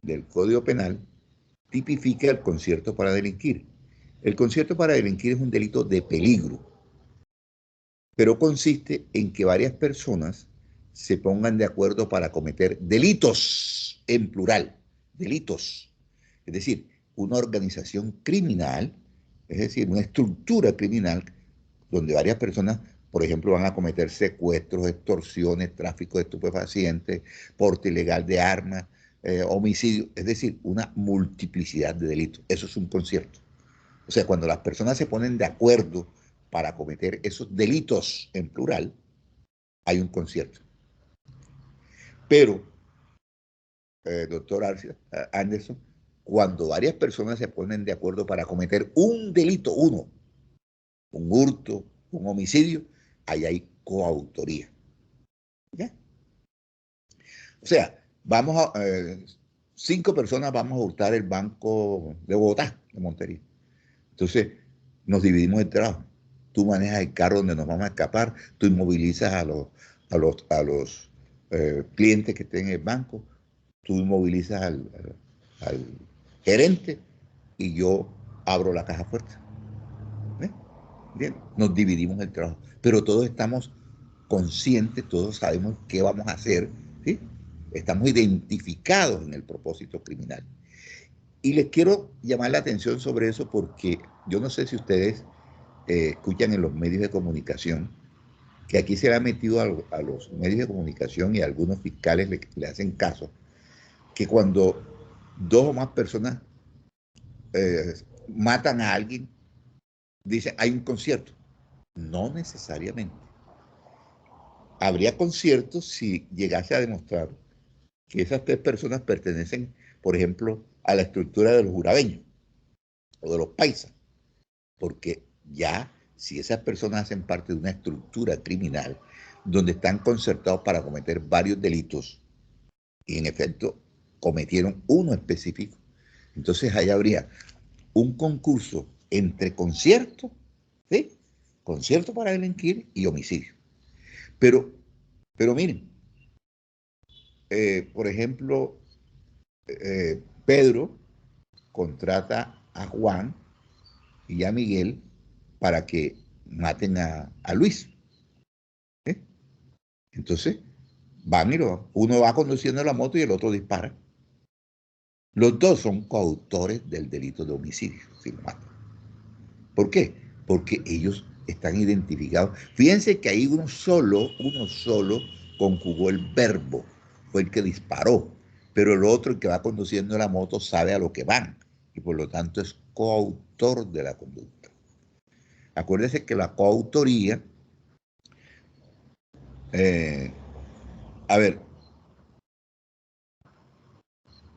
del Código Penal tipifica el concierto para delinquir. El concierto para delinquir es un delito de peligro, pero consiste en que varias personas se pongan de acuerdo para cometer delitos, en plural, delitos. Es decir, una organización criminal, es decir, una estructura criminal donde varias personas, por ejemplo, van a cometer secuestros, extorsiones, tráfico de estupefacientes, porte ilegal de armas, homicidio, es decir, una multiplicidad de delitos. Eso es un concierto. O sea, cuando las personas se ponen de acuerdo para cometer esos delitos en plural, hay un concierto. Pero, doctor Anderson, cuando varias personas se ponen de acuerdo para cometer un delito, un hurto, un homicidio, ahí hay coautoría. ¿Ya? O sea, 5 personas vamos a hurtar el Banco de Bogotá, de Montería. Entonces, nos dividimos el trabajo. Tú manejas el carro donde nos vamos a escapar, tú inmovilizas a los clientes que estén en el banco, tú inmovilizas al gerente y yo abro la caja fuerte. ¿Ves? Bien, nos dividimos el trabajo, pero todos estamos conscientes, todos sabemos qué vamos a hacer, ¿sí? Estamos identificados en el propósito criminal. Y les quiero llamar la atención sobre eso porque yo no sé si ustedes escuchan en los medios de comunicación que aquí se le ha metido a los medios de comunicación y a algunos fiscales le hacen caso, que cuando 2 o más personas matan a alguien, dicen hay un concierto. No necesariamente. Habría conciertos si llegase a demostrar que esas 3 personas pertenecen, por ejemplo, a la estructura de los jurabeños. o de los paisas, porque ya si esas personas hacen parte de una estructura criminal donde están concertados para cometer varios delitos y en efecto cometieron uno específico, entonces ahí habría un concurso entre concierto, ¿sí? Concierto para delinquir y homicidio. Pero miren, por ejemplo, Pedro contrata a Juan y a Miguel para que maten a Luis. ¿Eh? Entonces, van y uno va conduciendo la moto y el otro dispara. Los dos son coautores del delito de homicidio, si lo matan. ¿Por qué? Porque ellos están identificados. Fíjense que ahí uno solo conjugó el verbo, fue el que disparó, pero el otro, el que va conduciendo la moto, sabe a lo que van y por lo tanto es coautor de la conducta. Acuérdense que la coautoría, a ver,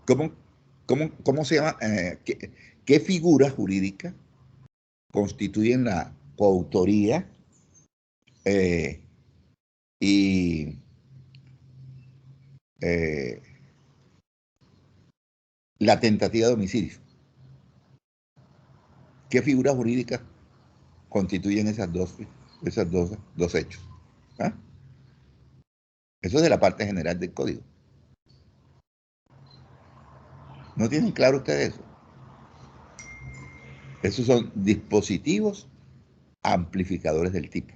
¿cómo se llama? ¿Qué figura jurídica constituyen la coautoría y la tentativa de homicidio? ¿Qué figuras jurídicas constituyen esos dos hechos? ¿Ah? Eso es de la parte general del código. ¿No tienen claro ustedes eso? Esos son dispositivos amplificadores del tipo.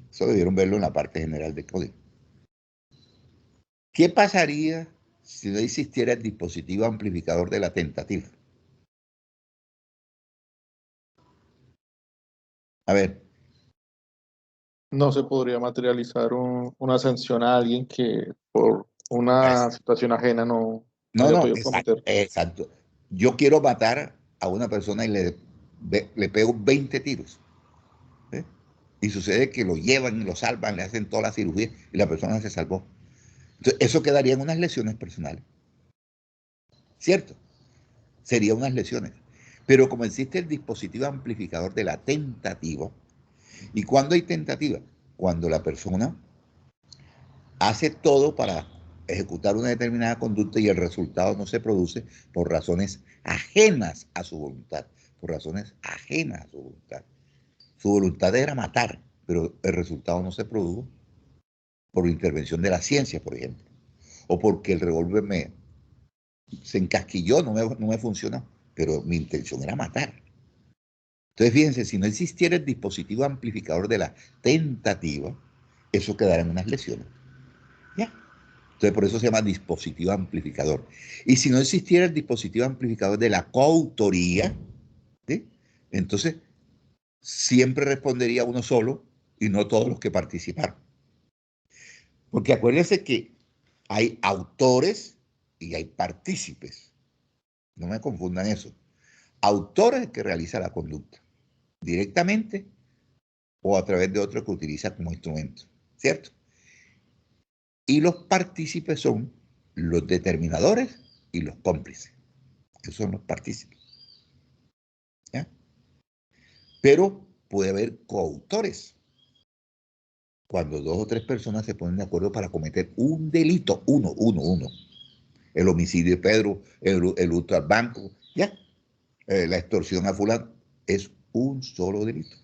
Eso debieron verlo en la parte general del código. ¿Qué pasaría si no existiera el dispositivo amplificador de la tentativa? A ver. No se podría materializar una sanción a alguien que por una situación ajena no haya podido cometer. Exacto. Yo quiero matar a una persona y le pego 20 tiros. ¿Sí? Y sucede que lo llevan y lo salvan, le hacen toda la cirugía y la persona se salvó. Entonces, eso quedaría en unas lesiones personales. ¿Cierto? Serían unas lesiones. Pero como existe el dispositivo amplificador de la tentativa, ¿y cuándo hay tentativa? Cuando la persona hace todo para ejecutar una determinada conducta y el resultado no se produce por razones ajenas a su voluntad. Por razones ajenas a su voluntad. Su voluntad era matar, pero el resultado no se produjo por intervención de la ciencia, por ejemplo. O porque el revólver se encasquilló, no me funcionó, pero mi intención era matar. Entonces, fíjense, si no existiera el dispositivo amplificador de la tentativa, eso quedará en unas lesiones. ¿Ya? Entonces, por eso se llama dispositivo amplificador. Y si no existiera el dispositivo amplificador de la coautoría, ¿sí? Entonces siempre respondería uno solo y no todos los que participaron. Porque acuérdense que hay autores y hay partícipes. No me confundan eso. Autor es el que realiza la conducta, directamente o a través de otro que utiliza como instrumento, ¿cierto? Y los partícipes son los determinadores y los cómplices. Esos son los partícipes. ¿Ya? Pero puede haber coautores. Cuando dos o tres personas se ponen de acuerdo para cometer un delito, uno. El homicidio de Pedro, el hurto al banco, ya. La extorsión a fulano, es un solo delito.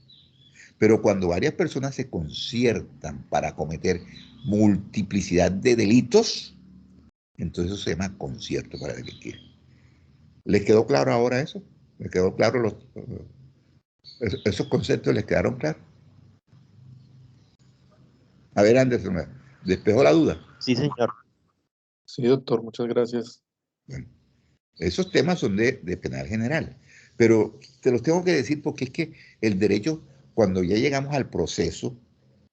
Pero cuando varias personas se conciertan para cometer multiplicidad de delitos, entonces eso se llama concierto para delinquir. ¿Les quedó claro ahora eso? ¿Les quedó claro esos conceptos? ¿Les quedaron claros? A ver, Anderson, ¿despejó la duda? Sí, señor. Sí, doctor, muchas gracias. Bueno, esos temas son de penal general, pero te los tengo que decir porque es que el derecho, cuando ya llegamos al proceso,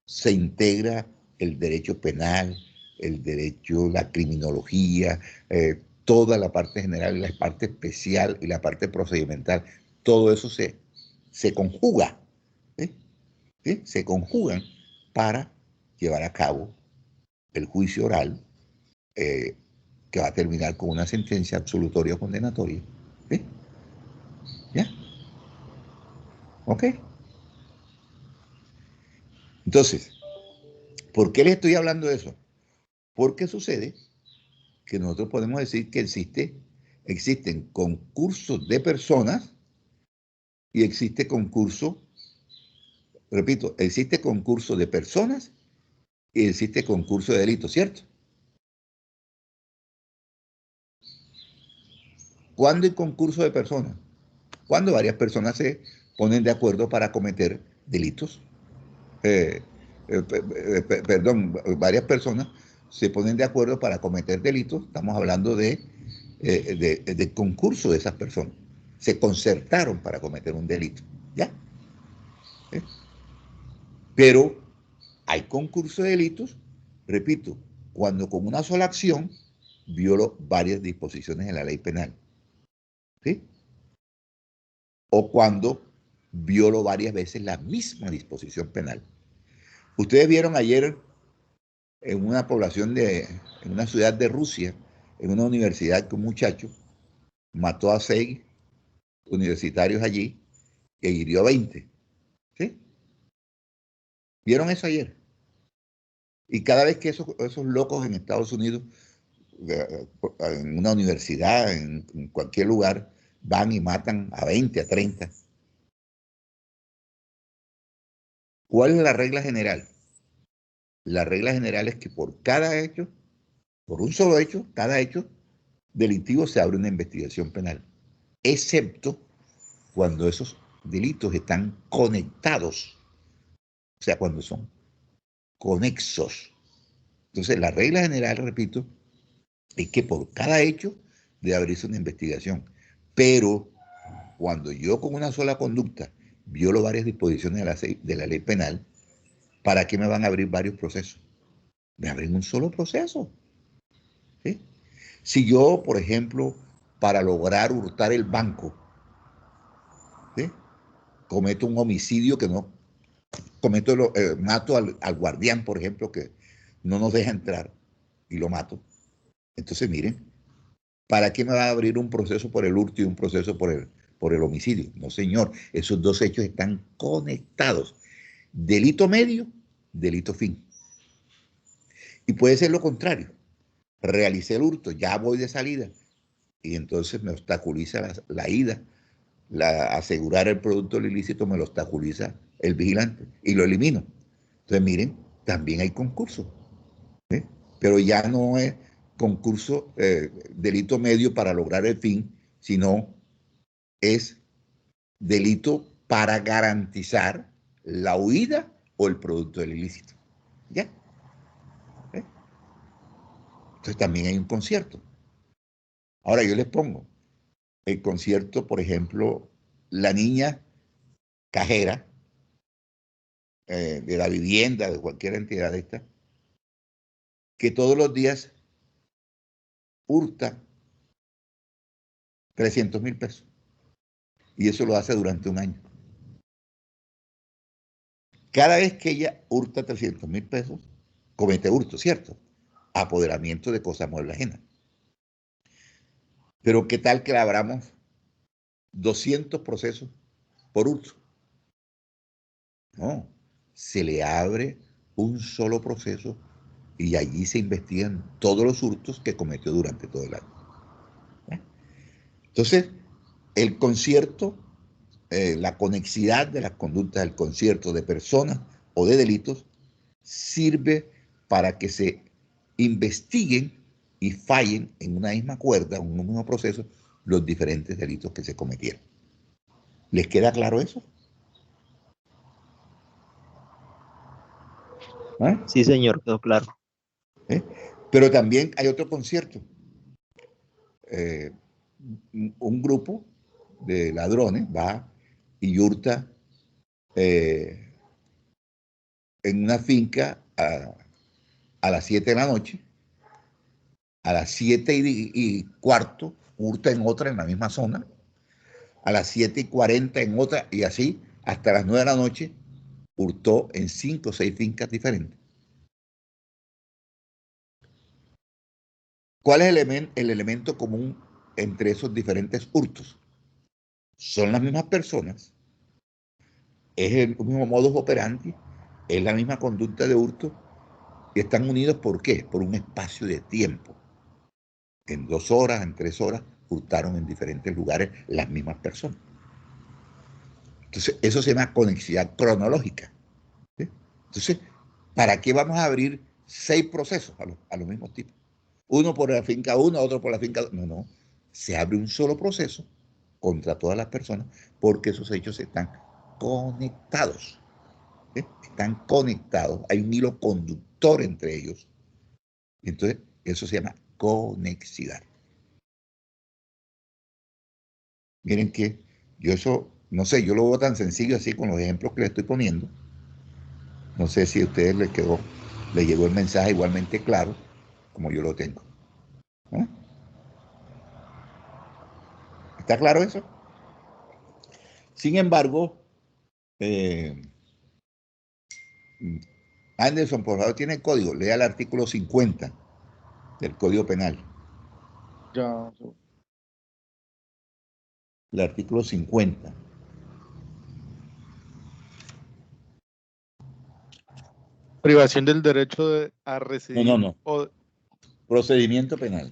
se integra el derecho penal, el derecho, la criminología, toda la parte general, la parte especial y la parte procedimental, todo eso se conjuga, ¿sí? ¿Sí? Se conjugan para llevar a cabo el juicio oral que va a terminar con una sentencia absolutoria o condenatoria ¿Sí? ¿Ya? ¿Ok? Entonces, ¿por qué les estoy hablando de eso? Porque sucede que nosotros podemos decir que existen concursos de personas y existe concurso, repito, existe concurso de personas y existe concurso de delitos, ¿cierto? ¿Cuándo hay concurso de personas? Cuando varias personas se ponen de acuerdo para cometer delitos. Perdón, varias personas se ponen de acuerdo para cometer delitos. Estamos hablando de concurso de esas personas. Se concertaron para cometer un delito. ¿Ya? ¿Eh? Pero hay concurso de delitos, repito, cuando con una sola acción violo varias disposiciones de la ley penal. ¿Sí? O cuando violo varias veces la misma disposición penal. Ustedes vieron ayer en una población en una ciudad de Rusia, en una universidad, que un muchacho mató a 6 universitarios allí e hirió a 20. ¿Sí? ¿Vieron eso ayer? Y cada vez que esos locos en Estados Unidos, en una universidad, en cualquier lugar, van y matan a 20, a 30. ¿Cuál es la regla general? La regla general es que por cada hecho, por un solo hecho, cada hecho delictivo se abre una investigación penal, excepto cuando esos delitos están conectados, o sea, cuando son conexos. Entonces, la regla general, repito, es que por cada hecho debe abrirse una investigación, pero cuando yo con una sola conducta violo varias disposiciones de la ley penal, ¿para qué me van a abrir varios procesos? Me abren un solo proceso. ¿Sí? Si yo, por ejemplo, para lograr hurtar el banco, ¿sí?, cometo un homicidio que no, mato al guardián, por ejemplo, que no nos deja entrar y lo mato. Entonces, miren, ¿para qué me va a abrir un proceso por el hurto y un proceso por el homicidio? No, señor, esos dos hechos están conectados. Delito medio, delito fin. Y puede ser lo contrario. Realicé el hurto, ya voy de salida, y entonces me obstaculiza la ida, asegurar el producto ilícito me lo obstaculiza el vigilante y lo elimino. Entonces, miren, también hay concurso, ¿sí? Pero ya no es concurso, delito medio para lograr el fin, sino es delito para garantizar la huida o el producto del ilícito. ¿Ya? ¿Eh? Entonces también hay un concierto. Ahora yo les pongo el concierto, por ejemplo, la niña cajera de la vivienda, de cualquier entidad de esta, que todos los días hurta 300.000 pesos. Y eso lo hace durante un año. Cada vez que ella hurta 300.000 pesos, comete hurto, ¿cierto? Apoderamiento de cosa mueble ajena. Pero ¿qué tal que le abramos 200 procesos por hurto? No, se le abre un solo proceso y allí se investigan todos los hurtos que cometió durante todo el año. Entonces, el concierto, la conexidad de las conductas del concierto de personas o de delitos sirve para que se investiguen y fallen en una misma cuerda, en un mismo proceso, los diferentes delitos que se cometieron. ¿Les queda claro eso? ¿Ah? Sí, señor, quedó claro. ¿Eh? Pero también hay otro concierto. Un grupo de ladrones va y hurta en una finca a las 7 de la noche, a las 7:15 hurta en otra en la misma zona, a las 7:40 en otra, y así hasta las 9 de la noche hurtó en 5 o 6 fincas diferentes. ¿Cuál es el elemento común entre esos diferentes hurtos? son las mismas personas, es el mismo modus operandi, es la misma conducta de hurto, y están unidos ¿por qué? Por un espacio de tiempo. En 2 horas, en 3 horas, hurtaron en diferentes lugares las mismas personas. Entonces, eso se llama conexidad cronológica. ¿Sí? Entonces, ¿para qué vamos a abrir 6 procesos a los mismos tipos? Uno por la finca 1, otro por la finca 2. No, no. Se abre un solo proceso contra todas las personas porque esos hechos están conectados. ¿Sí? Están conectados. Hay un hilo conductor entre ellos. Entonces, eso se llama conexidad. Miren que yo eso, no sé, yo lo veo tan sencillo así con los ejemplos que le estoy poniendo. No sé si a ustedes les llegó el mensaje igualmente claro como yo lo tengo. ¿No? ¿Está claro eso? Sin embargo, Anderson, por favor, tiene el código. Lea el artículo 50 del Código Penal. Ya. El artículo 50. Privación del derecho a No, residir. no, no. Procedimiento penal.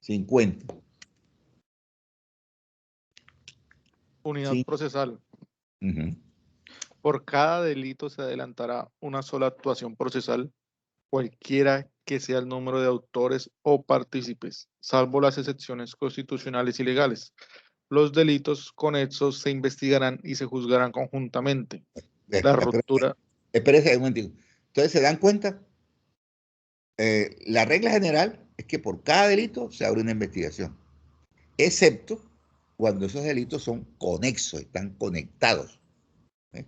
50. Unidad Sí. procesal. Uh-huh. Por cada delito se adelantará una sola actuación procesal, cualquiera que sea el número de autores o partícipes, salvo las excepciones constitucionales y legales. Los delitos conexos se investigarán y se juzgarán conjuntamente. La ruptura. Espérese un momentito. Entonces, ¿se dan cuenta? La regla general es que por cada delito se abre una investigación, excepto cuando esos delitos son conexos, están conectados. ¿Eh?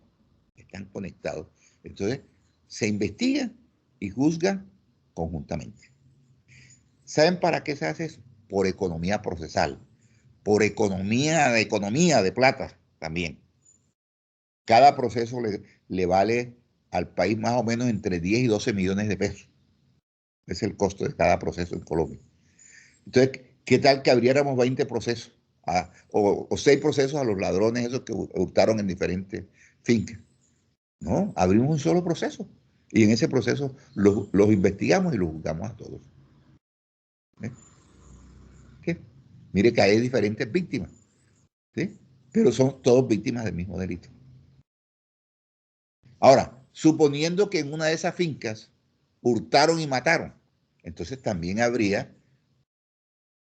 Están conectados. Entonces, se investigan y juzgan conjuntamente. ¿Saben para qué se hace eso? Por economía procesal, por economía de plata también. Cada proceso le vale al país más o menos entre 10 y 12 millones de pesos. Es el costo de cada proceso en Colombia. Entonces, ¿qué tal que abriéramos 20 procesos? O 6 procesos a los ladrones esos que hurtaron en diferentes fincas. No, abrimos un solo proceso. Y en ese proceso los investigamos y los juzgamos a todos. ¿Eh? ¿Qué? Mire que hay diferentes víctimas. ¿Sí? Pero son todos víctimas del mismo delito. Ahora, suponiendo que en una de esas fincas hurtaron y mataron, entonces también habría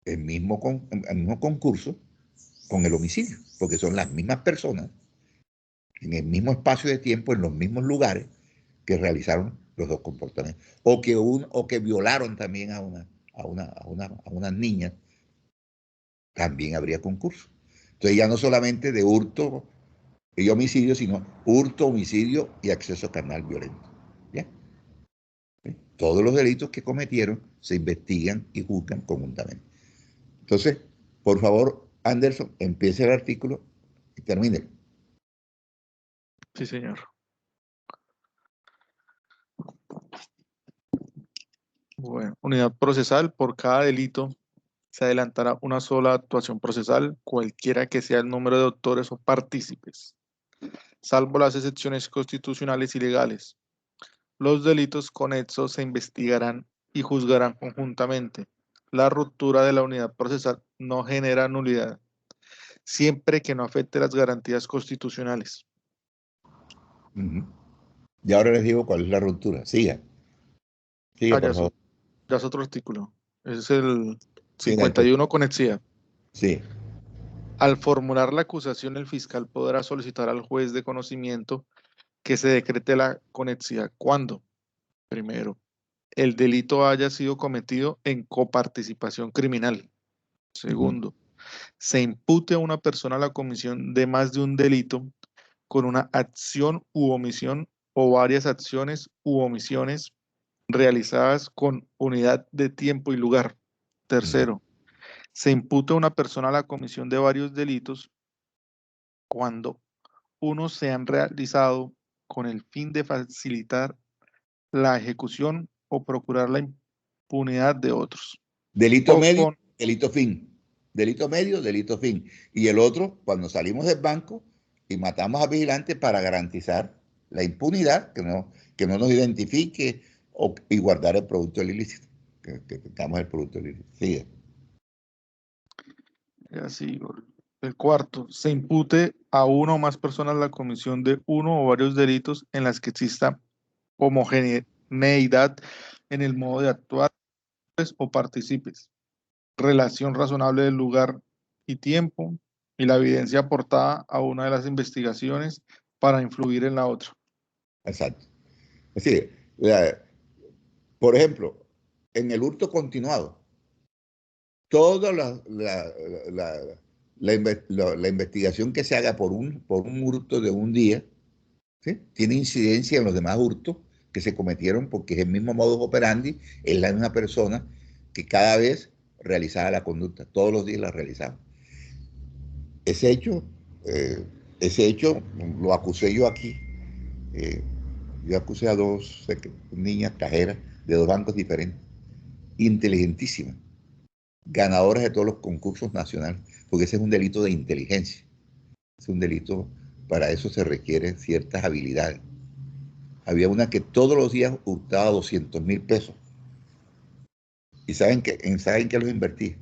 el mismo concurso con el homicidio, porque son las mismas personas en el mismo espacio de tiempo, en los mismos lugares que realizaron los dos comportamientos, o que violaron también a unas niñas, también habría concurso. Entonces ya no solamente de hurto y homicidio, sino hurto, homicidio y acceso carnal violento. ¿Ya? Todos los delitos que cometieron se investigan y juzgan conjuntamente. Entonces, por favor, Anderson, empiece el artículo y termine. Sí, señor. Bueno, unidad procesal. Por cada delito se adelantará una sola actuación procesal, cualquiera que sea el número de autores o partícipes, salvo las excepciones constitucionales y legales. Los delitos conexos se investigarán y juzgarán conjuntamente. La ruptura de la unidad procesal no genera nulidad, siempre que no afecte las garantías constitucionales. Y ahora les digo cuál es la ruptura. Siga. Siga, por favor. Ya es otro artículo. Es el Sí, 51, conexidad. Sí. Al formular la acusación, el fiscal podrá solicitar al juez de conocimiento que se decrete la conexidad cuando, primero, el delito haya sido cometido en coparticipación criminal. Segundo, se impute a una persona la comisión de más de un delito con una acción u omisión o varias acciones u omisiones realizadas con unidad de tiempo y lugar. Tercero, se impute a una persona la comisión de varios delitos cuando unos se han realizado con el fin de facilitar la ejecución o procurar la impunidad de otros. Delito O medio, con delito fin. delito medio, delito fin. Y el otro, cuando salimos del banco y matamos a vigilantes para garantizar la impunidad, que no nos identifique y guardar el producto del ilícito, que tengamos el producto del ilícito. Sigue. Así, el cuarto, se impute a una o más personas la comisión de uno o varios delitos en las que exista homogeneidad en el modo de actuar o participes, relación razonable del lugar y tiempo, y la evidencia aportada a una de las investigaciones para influir en la otra. Exacto. Es decir, por ejemplo, en el hurto continuado, toda la investigación que se haga por un hurto de un día, ¿sí?, tiene incidencia en los demás hurtos que se cometieron, porque es el mismo modus operandi, es la misma persona que cada vez realizaba la conducta, todos los días la realizaba. Ese hecho lo acusé yo aquí. Yo acusé a dos niñas cajeras de dos bancos diferentes, inteligentísimas, ganadoras de todos los concursos nacionales, porque ese es un delito de inteligencia. Es un delito, para eso se requieren ciertas habilidades. Había una que todos los días hurtaba 200.000 pesos. ¿Y saben qué los invertí?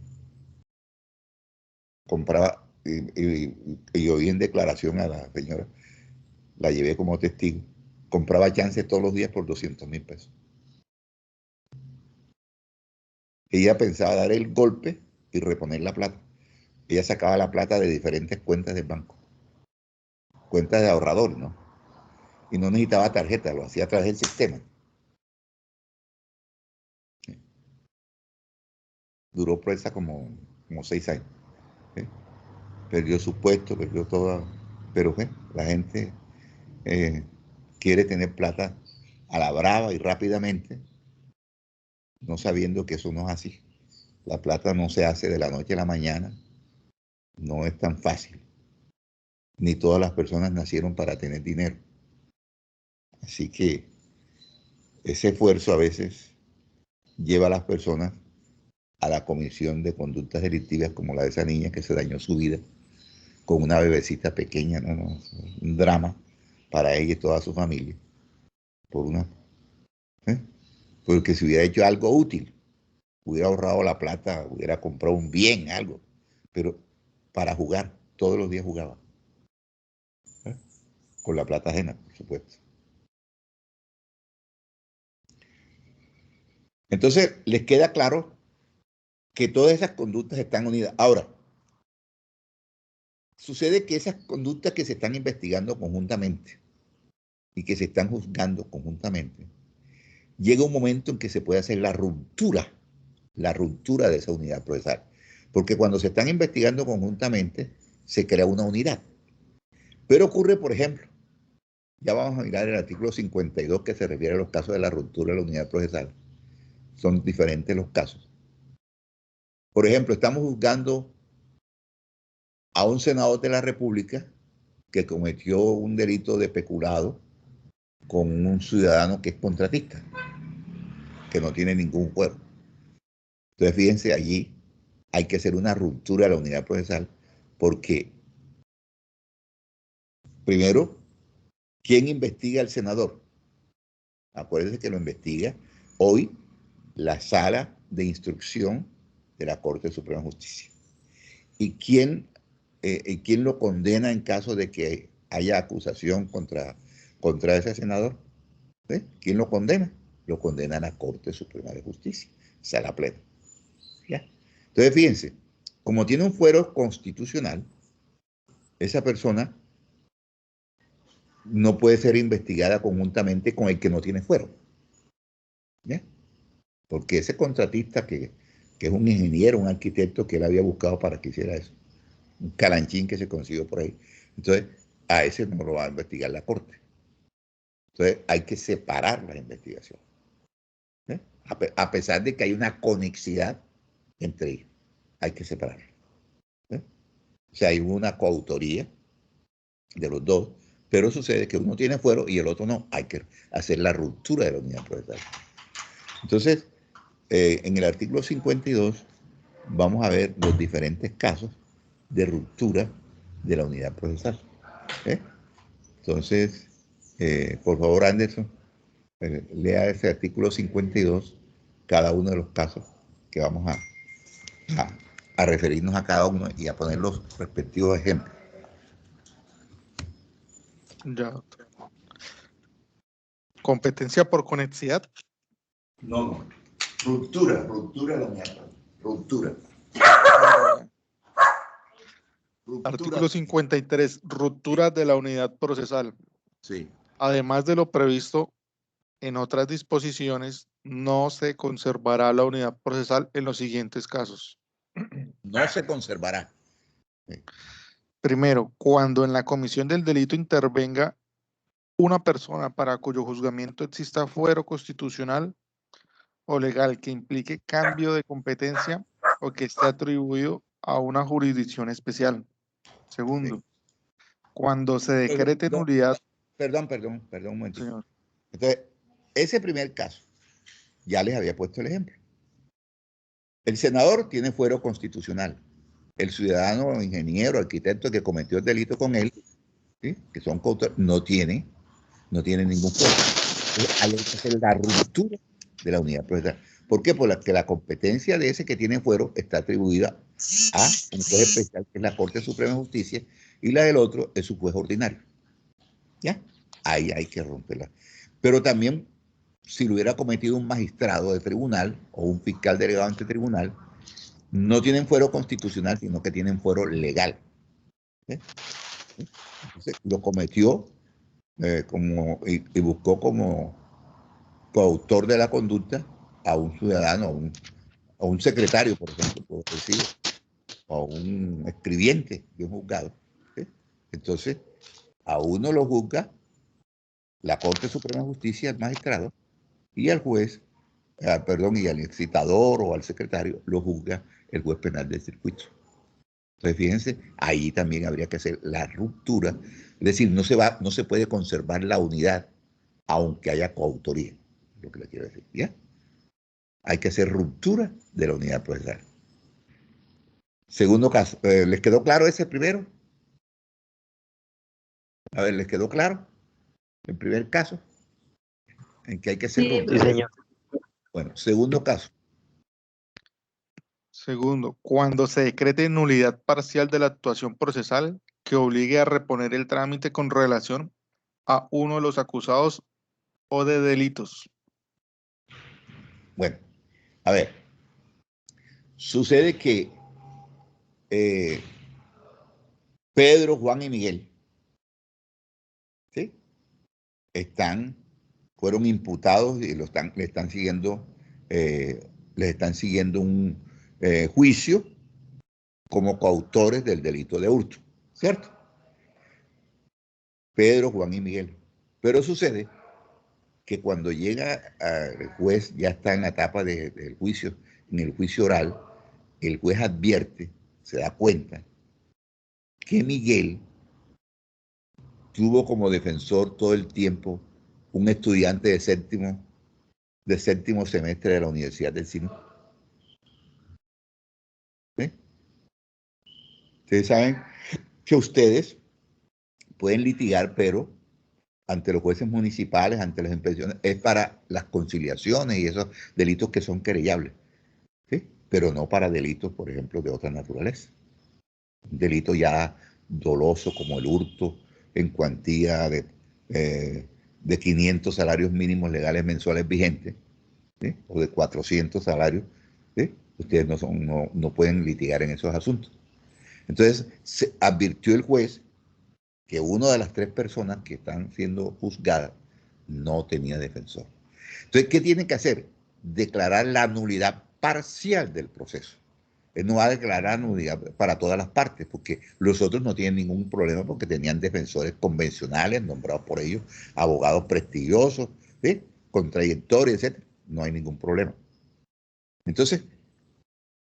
Compraba, y oí en declaración a la señora, la llevé como testigo, compraba chances todos los días por 200.000 pesos. Ella pensaba dar el golpe y reponer la plata. Ella sacaba la plata de diferentes cuentas del banco, cuentas de ahorrador, ¿no? Y no necesitaba tarjeta, lo hacía a través del sistema. ¿Sí? Duró presa como 6 años. ¿Sí? Perdió su puesto, perdió todo. Pero la gente quiere tener plata a la brava y rápidamente, no sabiendo que eso no es así. La plata no se hace de la noche a la mañana, no es tan fácil. Ni todas las personas nacieron para tener dinero. Así que ese esfuerzo a veces lleva a las personas a la comisión de conductas delictivas, como la de esa niña que se dañó su vida con una bebecita pequeña, ¿no? Un drama para ella y toda su familia. Porque si hubiera hecho algo útil, hubiera ahorrado la plata, hubiera comprado un bien, algo. Pero para jugar, todos los días jugaba. Con la plata ajena, por supuesto. Entonces, les queda claro que todas esas conductas están unidas. Ahora, sucede que esas conductas que se están investigando conjuntamente y que se están juzgando conjuntamente, llega un momento en que se puede hacer la ruptura de esa unidad procesal. Porque cuando se están investigando conjuntamente, se crea una unidad. Pero ocurre, por ejemplo, ya vamos a mirar el artículo 52 que se refiere a los casos de la ruptura de la unidad procesal. Son diferentes los casos. Por ejemplo, estamos juzgando a un senador de la República que cometió un delito de peculado con un ciudadano que es contratista, que no tiene ningún fuero. Entonces, fíjense, allí hay que hacer una ruptura de la unidad procesal, porque, primero, ¿quién investiga al senador? Acuérdense que lo investiga hoy la Sala de Instrucción de la Corte Suprema de Justicia. ¿Y quién lo condena en caso de que haya acusación contra ese senador? ¿Quién lo condena? Lo condena la Corte Suprema de Justicia, Sala Plena. ¿Ya? Entonces, fíjense, como tiene un fuero constitucional, esa persona no puede ser investigada conjuntamente con el que no tiene fuero. ¿Ya? Porque ese contratista que es un ingeniero, un arquitecto que él había buscado para que hiciera eso, un calanchín que se consiguió por ahí, entonces a ese no lo va a investigar la Corte. Entonces hay que separar la investigación, ¿eh? A pesar de que hay una conexidad entre ellos, hay que separarlo. O sea, hay una coautoría de los dos, pero sucede que uno tiene fuero y el otro no. Hay que hacer la ruptura de la unidad procesal. Entonces, en el artículo 52 vamos a ver los diferentes casos de ruptura de la unidad procesal. Entonces, por favor, Anderson, lea ese artículo 52, cada uno de los casos que vamos a referirnos a cada uno y a poner los respectivos ejemplos. Ya, doctor. Competencia por conexidad. No. Ruptura de la unidad. Ruptura. Artículo 53, ruptura de la unidad procesal. Sí. Además de lo previsto en otras disposiciones, no se conservará la unidad procesal en los siguientes casos. No se conservará. Primero, cuando en la comisión del delito intervenga una persona para cuyo juzgamiento exista fuero constitucional o legal que implique cambio de competencia o que esté atribuido a una jurisdicción especial. Segundo, cuando se decrete nulidad. Perdón, un momentito. Señor. Entonces, ese primer caso, ya les había puesto el ejemplo. El senador tiene fuero constitucional. El ciudadano, ingeniero, arquitecto que cometió el delito con él, ¿sí?, que son coautores, no tiene ningún fuero. Entonces, hay que hacer la ruptura de la unidad procesal. ¿Por qué? Porque la competencia de ese que tiene fuero está atribuida a un juez especial, que es la Corte Suprema de Justicia, y la del otro es su juez ordinario. ¿Ya? Ahí hay que romperla. Pero también, si lo hubiera cometido un magistrado de tribunal o un fiscal delegado ante tribunal, no tienen fuero constitucional, sino que tienen fuero legal. Entonces, lo cometió y buscó como coautor de la conducta a un ciudadano, a un secretario, por ejemplo, puedo decir, o a un escribiente de un juzgado. ¿Sí? Entonces, a uno lo juzga la Corte Suprema de Justicia, el magistrado, y al juez, y al excitador o al secretario lo juzga el juez penal del circuito. Entonces, fíjense, ahí también habría que hacer la ruptura, es decir, no se puede conservar la unidad aunque haya coautoría, lo que le quiero decir, ¿ya? Hay que hacer ruptura de la unidad procesal. Segundo caso, ¿les quedó claro ese primero? A ver, ¿les quedó claro el primer caso en que hay que hacer ruptura? Sí, señor. Bueno, segundo caso. Segundo, cuando se decrete nulidad parcial de la actuación procesal que obligue a reponer el trámite con relación a uno de los acusados o de delitos. Bueno, a ver, sucede que Pedro, Juan y Miguel, ¿sí?, fueron imputados y les están siguiendo un juicio como coautores del delito de hurto, ¿cierto? Pedro, Juan y Miguel. Pero sucede que cuando llega el juez, ya está en la etapa del juicio, en el juicio oral, el juez advierte, se da cuenta, que Miguel tuvo como defensor todo el tiempo un estudiante de séptimo semestre de la Universidad del Cine. ¿Sí? Ustedes saben que ustedes pueden litigar, pero ante los jueces municipales, ante las inspecciones, es para las conciliaciones y esos delitos que son querellables, ¿sí?, pero no para delitos, por ejemplo, de otra naturaleza. Un delito ya doloso como el hurto en cuantía de 500 salarios mínimos legales mensuales vigentes, ¿sí?, o de 400 salarios, ¿sí?, ustedes no pueden litigar en esos asuntos. Entonces, se advirtió el juez que una de las 3 personas que están siendo juzgadas no tenía defensor. Entonces, ¿qué tienen que hacer? Declarar la nulidad parcial del proceso. Él no va a declarar nulidad para todas las partes, porque los otros no tienen ningún problema porque tenían defensores convencionales nombrados por ellos, abogados prestigiosos, ¿sí?, con trayectoria, etc. No hay ningún problema. Entonces,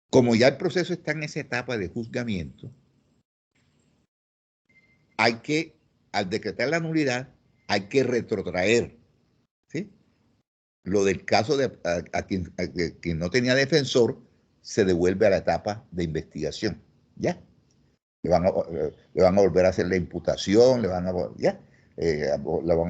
como ya el proceso está en esa etapa de juzgamiento, al decretar la nulidad, hay que retrotraer, ¿sí?, lo del caso de a quien no tenía defensor, se devuelve a la etapa de investigación, ¿ya? Le van a volver a hacer la imputación, le van a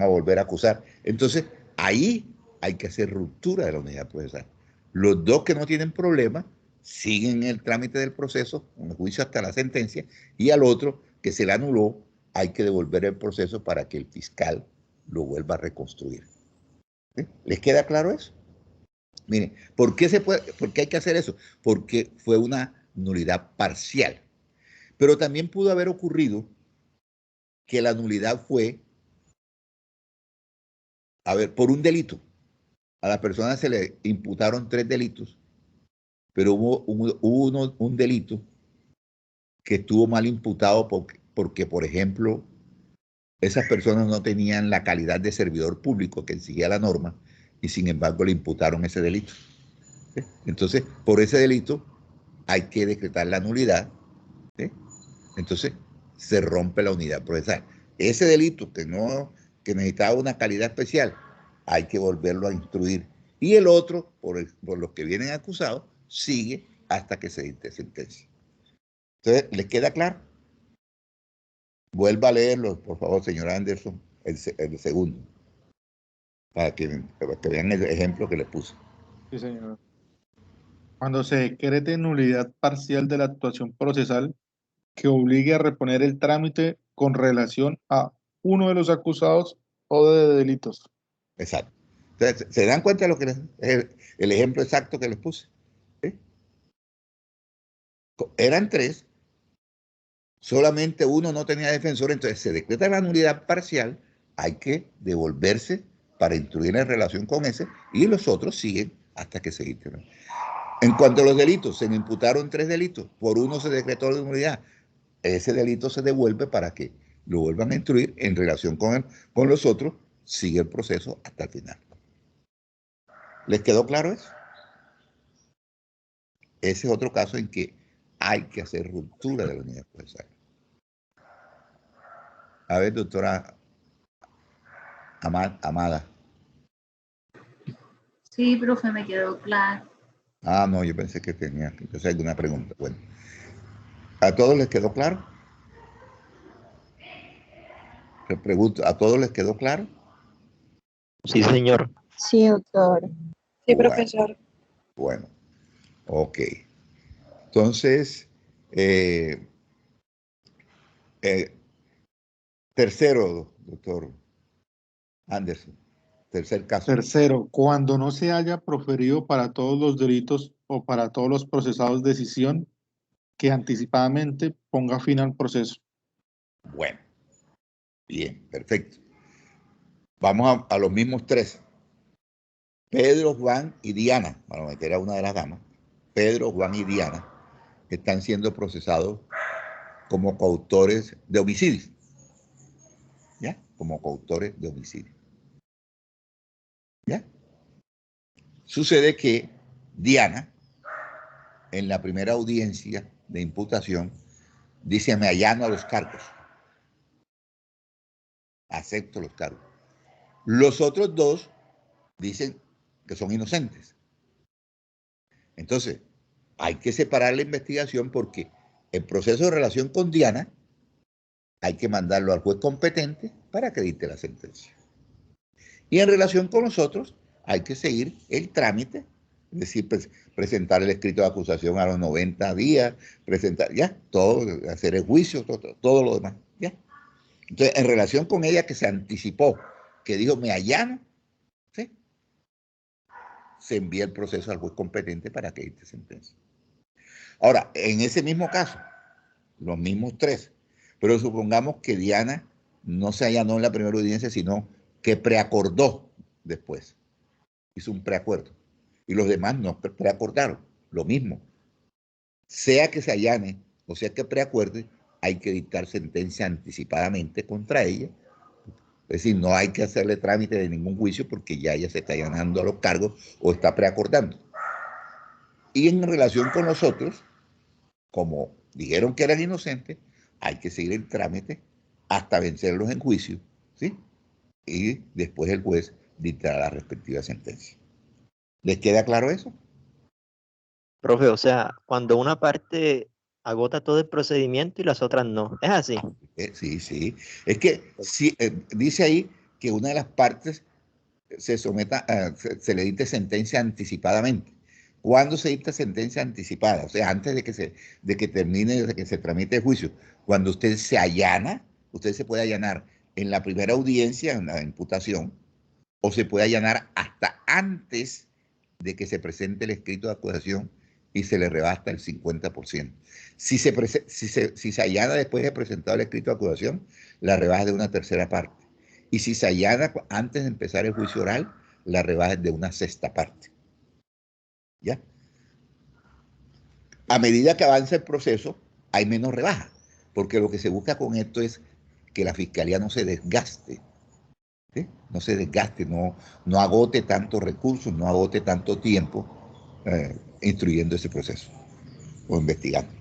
volver a acusar. Entonces, ahí hay que hacer ruptura de la unidad procesal. Los dos que no tienen problema siguen el trámite del proceso, un juicio hasta la sentencia, y al otro que se le anuló, hay que devolver el proceso para que el fiscal lo vuelva a reconstruir. ¿Sí? ¿Les queda claro eso? Miren, ¿por qué hay que hacer eso? Porque fue una nulidad parcial. Pero también pudo haber ocurrido que la nulidad fue, por un delito. A la persona se le imputaron 3 delitos, pero hubo un delito que estuvo mal imputado porque, por ejemplo, esas personas no tenían la calidad de servidor público que exigía la norma y sin embargo le imputaron ese delito. ¿Sí? Entonces, por ese delito hay que decretar la nulidad. ¿Sí? Entonces, se rompe la unidad procesal. Ese delito que necesitaba una calidad especial, hay que volverlo a instruir. Y el otro, por los que vienen acusados, sigue hasta que se dicte sentencia. Entonces, ¿les queda claro? Vuelva a leerlo, por favor, señor Anderson, el segundo, para que vean el ejemplo que les puse. Sí, señor. Cuando se decrete nulidad parcial de la actuación procesal que obligue a reponer el trámite con relación a uno de los acusados o de delitos. Exacto. Entonces, ¿se dan cuenta de lo que el ejemplo exacto que les puse? ¿Sí? Eran 3, solamente uno no tenía defensor, entonces se decreta la nulidad parcial, hay que devolverse para instruir en relación con ese, y los otros siguen hasta que se dicte. En cuanto a los delitos, se me imputaron 3 delitos, por uno se decretó la nulidad, ese delito se devuelve para que lo vuelvan a instruir en relación con los otros, sigue el proceso hasta el final. ¿Les quedó claro eso? Ese es otro caso en que hay que hacer ruptura de la unidad procesal. A ver, doctora Amada. Sí, profe, me quedó claro. Ah, no, yo pensé que tenía alguna pregunta. Bueno, ¿a todos les quedó claro? Les pregunto, ¿a todos les quedó claro? Sí, señor. Sí, doctor. Sí, Bueno, profesor. bueno, ok. Entonces, tercero, doctor Anderson, tercer caso. Tercero, cuando no se haya proferido para todos los delitos o para todos los procesados decisión que anticipadamente ponga fin al proceso. Bueno, bien, perfecto. Vamos a los mismos 3. Pedro, Juan y Diana, para meter a una de las damas. Pedro, Juan y Diana están siendo procesados como coautores de homicidio. ¿Ya? Como coautores de homicidio. ¿Ya? Sucede que Diana, en la primera audiencia de imputación, dice: me allano a los cargos. Acepto los cargos. Los otros 2 dicen que son inocentes. Entonces, hay que separar la investigación porque el proceso de relación con Diana hay que mandarlo al juez competente para que dicte la sentencia. Y en relación con nosotros, hay que seguir el trámite, es decir, presentar el escrito de acusación a los 90 días, presentar, ya, todo, hacer el juicio, todo lo demás, ya. Entonces, en relación con ella que se anticipó, que dijo: me allano, ¿sí?, se envía el proceso al juez competente para que dicte sentencia. Ahora, en ese mismo caso, los mismos 3, pero supongamos que Diana no se allanó en la primera audiencia, sino que preacordó después, hizo un preacuerdo, y los demás no preacordaron, lo mismo. Sea que se allane o sea que preacuerde, hay que dictar sentencia anticipadamente contra ella. Es decir, no hay que hacerle trámite de ningún juicio porque ya ella se está allanando a los cargos o está preacordando. Y en relación con los otros, como dijeron que eran inocentes, hay que seguir el trámite hasta vencerlos en juicio, ¿sí? Y después el juez dictará la respectiva sentencia. ¿Les queda claro eso? Profe, o sea, cuando una parte agota todo el procedimiento y las otras no. ¿Es así? Sí, sí. Es que sí, dice ahí que una de las partes se someta, se le dicte sentencia anticipadamente. ¿Cuándo se dicta sentencia anticipada? O sea, antes de que termine, de que se tramite el juicio. Cuando usted se allana, usted se puede allanar en la primera audiencia, en la imputación, o se puede allanar hasta antes de que se presente el escrito de acusación y se le rebasta el 50%. Si se allana después de presentado el escrito de acusación, la rebaja es de una tercera parte. Y si se allana antes de empezar el juicio oral, la rebaja es de una sexta parte. ¿Ya? A medida que avanza el proceso, hay menos rebaja, porque lo que se busca con esto es que la fiscalía no se desgaste, ¿sí? No se desgaste, no agote tantos recursos, no agote tanto tiempo instruyendo ese proceso o investigando.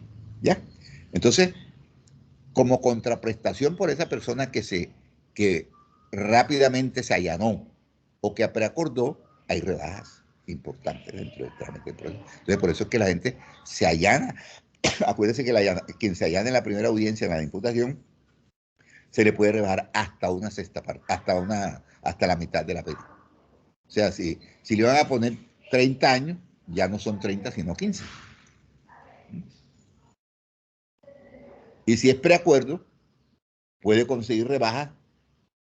¿Ya? Entonces, como contraprestación por esa persona que rápidamente se allanó o que preacordó, hay rebajas importantes dentro del trámite del proceso. Entonces, por eso es que la gente se allana. Acuérdense que quien se allana en la primera audiencia, en la imputación, se le puede rebajar hasta una sexta parte, hasta la mitad de la pena. O sea, si le van a poner 30 años, ya no son 30, sino 15. Y si es preacuerdo, puede conseguir rebaja,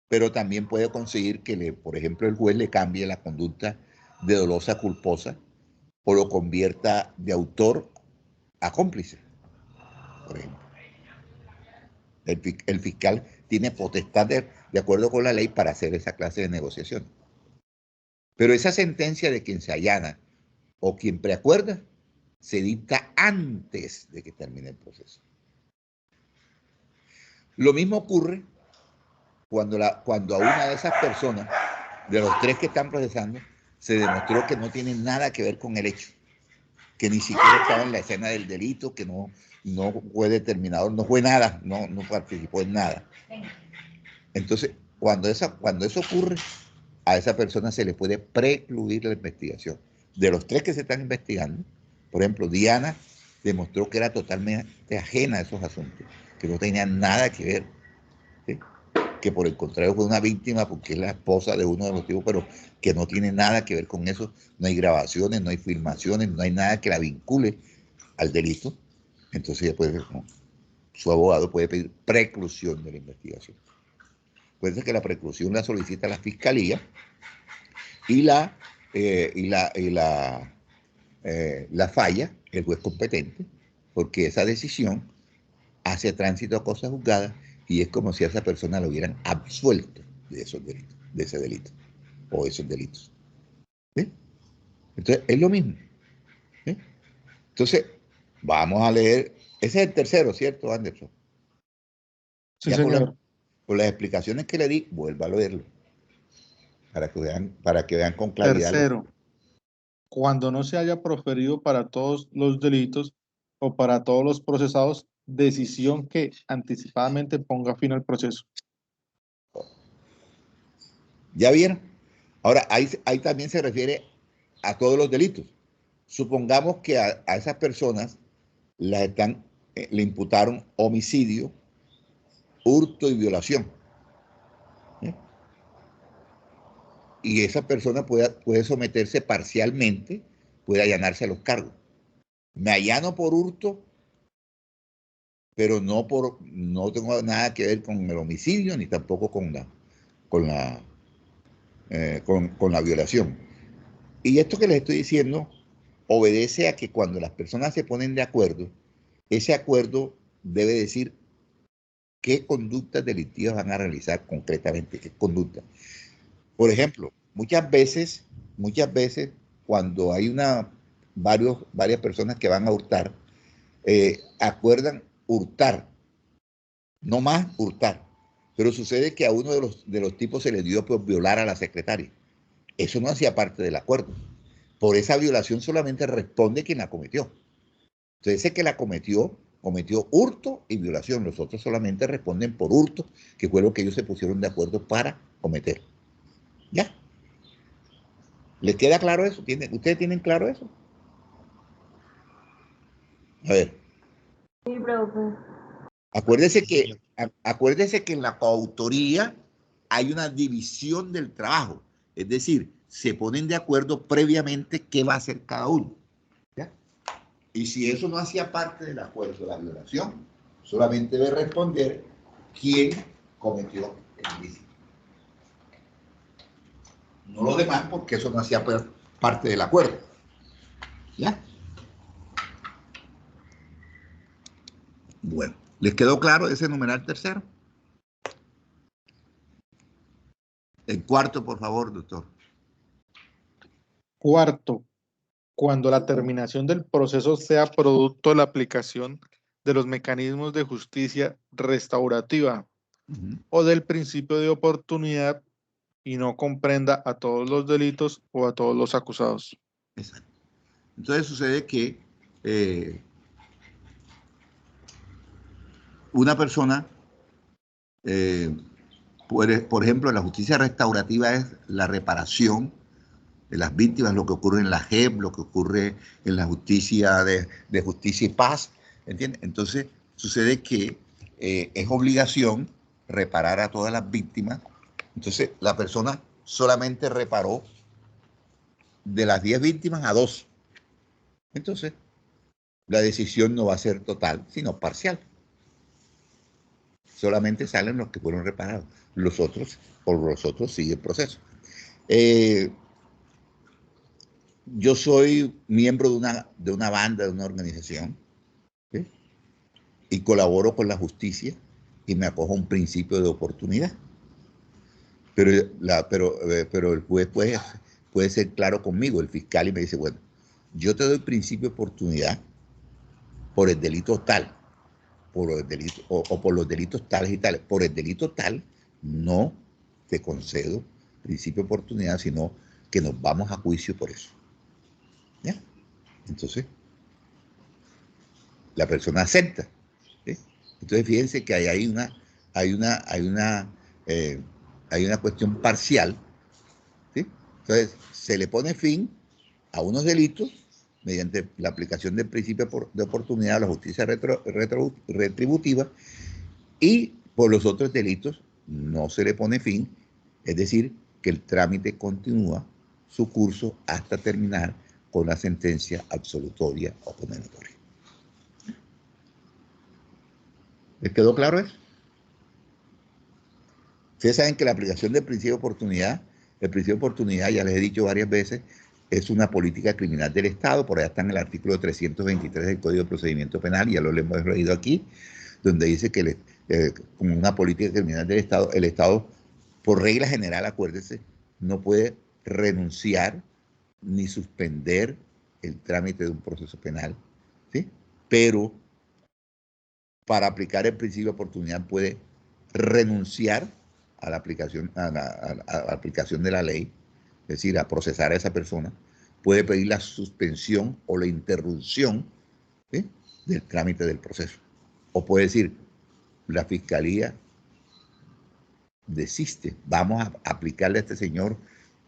pero también puede conseguir que, por ejemplo, el juez le cambie la conducta de dolosa a culposa o lo convierta de autor a cómplice, por ejemplo. El fiscal tiene potestad de acuerdo con la ley para hacer esa clase de negociación. Pero esa sentencia de quien se allana o quien preacuerda se dicta antes de que termine el proceso. Lo mismo ocurre cuando a una de esas personas, de los tres que están procesando, se demostró que no tiene nada que ver con el hecho, que ni siquiera estaba en la escena del delito, que no fue determinador, no fue nada, no participó en nada. Entonces, cuando eso ocurre, a esa persona se le puede precluir la investigación. De los tres que se están investigando, por ejemplo, Diana demostró que era totalmente ajena a esos asuntos, que no tenía nada que ver, ¿sí? Que por el contrario fue una víctima porque es la esposa de uno de los tipos, pero que no tiene nada que ver con eso. No hay grabaciones, no hay filmaciones, no hay nada que la vincule al delito. Entonces su abogado puede pedir preclusión de la investigación. Puede que la preclusión la solicita la fiscalía y la falla el juez competente, porque esa decisión hace tránsito a cosas juzgadas y es como si a esa persona lo hubieran absuelto de esos delitos, de ese delito o esos delitos. ¿Sí? Entonces, es lo mismo. ¿Sí? Entonces, vamos a leer. Ese es el tercero, ¿cierto, Anderson? Sí, Ya señor. por las explicaciones que le di, vuelva a leerlo. Para que vean con claridad. Tercero, cuando no se haya proferido para todos los delitos o para todos los procesados, decisión que anticipadamente ponga fin al proceso. ¿Ya vieron? Ahora, ahí también se refiere a todos los delitos. Supongamos que a esas personas le imputaron homicidio, hurto y violación. ¿Sí? Y esa persona puede someterse parcialmente, puede allanarse a los cargos. Me allano por hurto, pero no tengo nada que ver con el homicidio ni tampoco con la violación. Y esto que les estoy diciendo obedece a que cuando las personas se ponen de acuerdo, ese acuerdo debe decir qué conductas delictivas van a realizar concretamente, qué conductas. Por ejemplo, muchas veces, cuando hay varias personas que van a hurtar, acuerdan hurtar, no más hurtar. Pero sucede que a uno de los tipos se le dio por violar a la secretaria. Eso no hacía parte del acuerdo. Por esa violación solamente responde quien la cometió. Entonces, ese que la cometió hurto y violación. Los otros solamente responden por hurto, que fue lo que ellos se pusieron de acuerdo para cometer. ¿Ya? ¿Les queda claro eso? ¿Ustedes tienen claro eso? A ver, Sí, profe. acuérdese que en la coautoría hay una división del trabajo. Es decir, se ponen de acuerdo previamente qué va a hacer cada uno. ¿Ya? Y si eso no hacía parte del acuerdo de la violación, solamente debe responder quién cometió el ilícito. No los demás, porque eso no hacía parte del acuerdo. ¿Ya? Bueno, ¿les quedó claro ese numeral tercero? El cuarto, por favor, doctor. Cuarto, cuando la terminación del proceso sea producto de la aplicación de los mecanismos de justicia restaurativa o del principio de oportunidad y no comprenda a todos los delitos o a todos los acusados. Exacto. Entonces sucede que una persona por ejemplo, la justicia restaurativa es la reparación de las víctimas, lo que ocurre en la JEP, lo que ocurre en la justicia de justicia y paz, ¿entiendes? Entonces, sucede que es obligación reparar a todas las víctimas. Entonces, la persona solamente reparó de las 10 víctimas a 2. Entonces, la decisión no va a ser total, sino parcial. Solamente salen los que fueron reparados. Los otros sigue el proceso. Yo soy miembro de una banda, de una organización, ¿sí? Y colaboro con la justicia y me acojo a un principio de oportunidad. Pero el juez puede ser claro conmigo, el fiscal, y me dice, bueno, yo te doy principio de oportunidad por el delito tal, por los delitos, o por los delitos tales y tales. Por el delito tal, no te concedo principio de oportunidad, sino que nos vamos a juicio por eso. ¿Ya? Entonces, la persona acepta. ¿Sí? Entonces, fíjense que hay una cuestión parcial. ¿Sí? Entonces, se le pone fin a unos delitos mediante la aplicación del principio de oportunidad a la justicia retributiva, y por los otros delitos no se le pone fin, es decir, que el trámite continúa su curso hasta terminar con la sentencia absolutoria o condenatoria. ¿Les quedó claro eso? Ustedes saben que la aplicación del principio de oportunidad, el principio de oportunidad, ya les he dicho varias veces, es una política criminal del Estado. Por allá está en el artículo 323 del Código de Procedimiento Penal, ya lo hemos leído aquí, donde dice que como una política criminal del Estado, el Estado, por regla general, acuérdense, no puede renunciar ni suspender el trámite de un proceso penal, ¿sí? Pero para aplicar el principio de oportunidad puede renunciar a la aplicación, a la aplicación de la ley, es decir, a procesar a esa persona, puede pedir la suspensión o la interrupción, ¿sí?, del trámite del proceso. O puede decir, la fiscalía desiste, vamos a aplicarle a este señor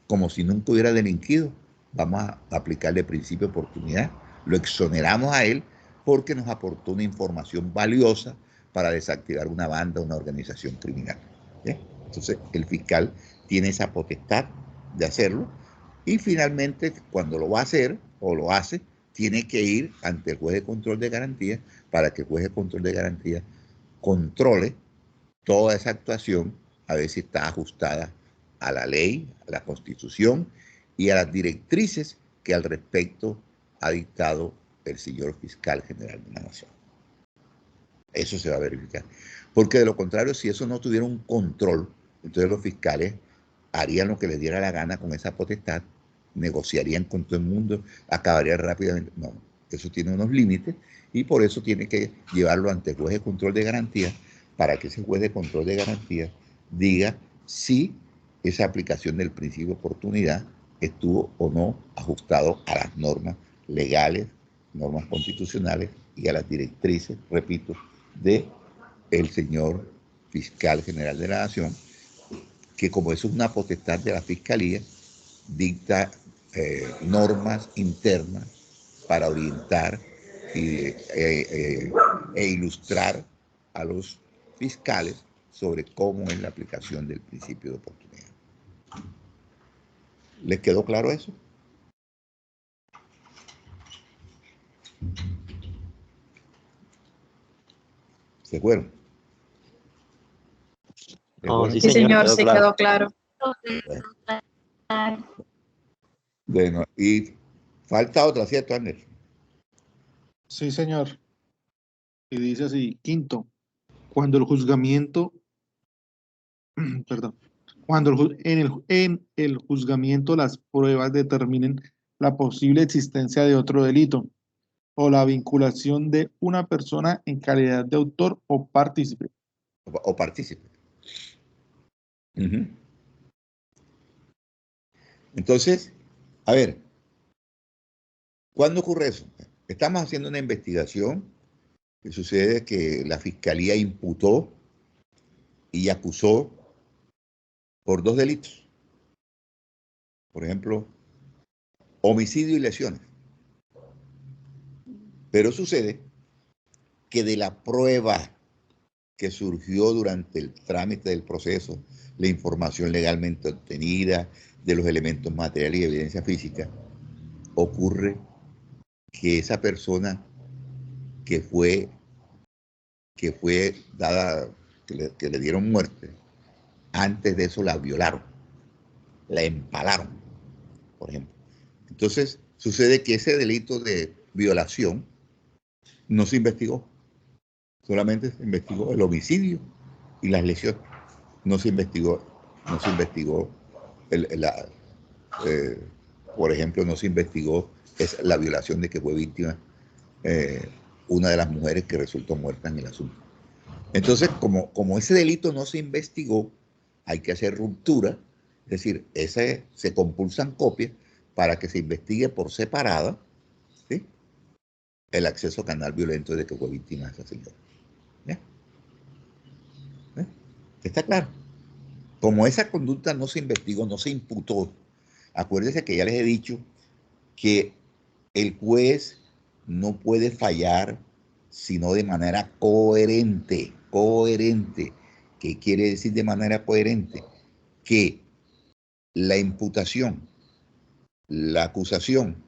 como si nunca hubiera delinquido, vamos a aplicarle principio de oportunidad, lo exoneramos a él porque nos aportó una información valiosa para desactivar una banda, una organización criminal. ¿Sí? Entonces, el fiscal tiene esa potestad de hacerlo, y finalmente, cuando lo va a hacer o lo hace, tiene que ir ante el juez de control de garantía para que el juez de control de garantía controle toda esa actuación, a ver si está ajustada a la ley, a la Constitución y a las directrices que al respecto ha dictado el señor fiscal general de la Nación. Eso se va a verificar. Porque de lo contrario, si eso no tuviera un control, entonces los fiscales harían lo que les diera la gana con esa potestad, negociarían con todo el mundo, acabarían rápidamente. No, eso tiene unos límites, y por eso tiene que llevarlo ante el juez de control de garantía, para que ese juez de control de garantía diga si esa aplicación del principio de oportunidad estuvo o no ajustado a las normas legales, normas constitucionales y a las directrices, repito, de el señor fiscal general de la Nación, que como eso es una potestad de la Fiscalía, dicta normas internas para orientar e ilustrar a los fiscales sobre cómo es la aplicación del principio de oportunidad. ¿Les quedó claro eso? ¿Se fueron? Oh, sí, Sí, señor, quedó sí claro. quedó claro. Bueno, y falta otra, ¿cierto, Ángel? Sí, señor. Y dice así, quinto, cuando el juzgamiento, perdón, cuando en el juzgamiento las pruebas determinen la posible existencia de otro delito o la vinculación de una persona en calidad de autor o partícipe. O partícipe. Entonces, a ver, ¿cuándo ocurre eso? Estamos haciendo una investigación que sucede que la fiscalía imputó y acusó por 2 delitos. Por ejemplo, homicidio y lesiones. Pero sucede que de la prueba que surgió durante el trámite del proceso, la información legalmente obtenida, de los elementos materiales y evidencia física, ocurre que esa persona que fue dada, que le dieron muerte, antes de eso la violaron, la empalaron, por ejemplo. Entonces, sucede que ese delito de violación no se investigó, solamente se investigó el homicidio y las lesiones. No se investigó por ejemplo, no se investigó la violación de que fue víctima una de las mujeres que resultó muerta en el asunto. Entonces, como ese delito no se investigó, hay que hacer ruptura, es decir, se compulsan copias para que se investigue por separada, ¿sí?, el acceso canal violento de que fue víctima esa señora. ¿Ya? ¿Eh? ¿Está claro? Como esa conducta no se investigó, no se imputó, acuérdense que ya les he dicho que el juez no puede fallar sino de manera coherente. Coherente. ¿Qué quiere decir de manera coherente? Que la imputación, la acusación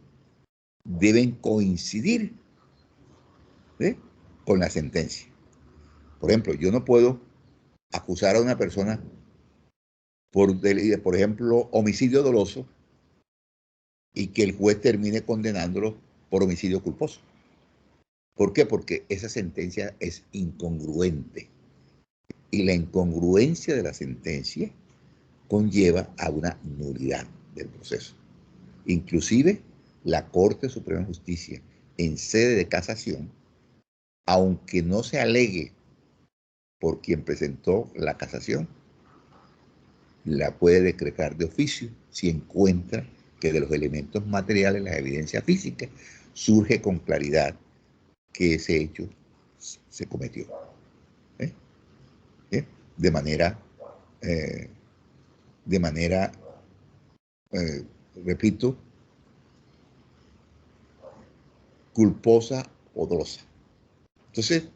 deben coincidir, ¿sí?, con la sentencia. Por ejemplo, yo no puedo acusar a una persona por ejemplo, homicidio doloso y que el juez termine condenándolo por homicidio culposo. ¿Por qué? Porque esa sentencia es incongruente. Y la incongruencia de la sentencia conlleva a una nulidad del proceso. Inclusive, la Corte Suprema de Justicia, en sede de casación, aunque no se alegue por quien presentó la casación, la puede decretar de oficio si encuentra que de los elementos materiales, las evidencias físicas, surge con claridad que ese hecho se cometió. ¿Eh? ¿Eh? De manera, repito, culposa o dolosa. Entonces,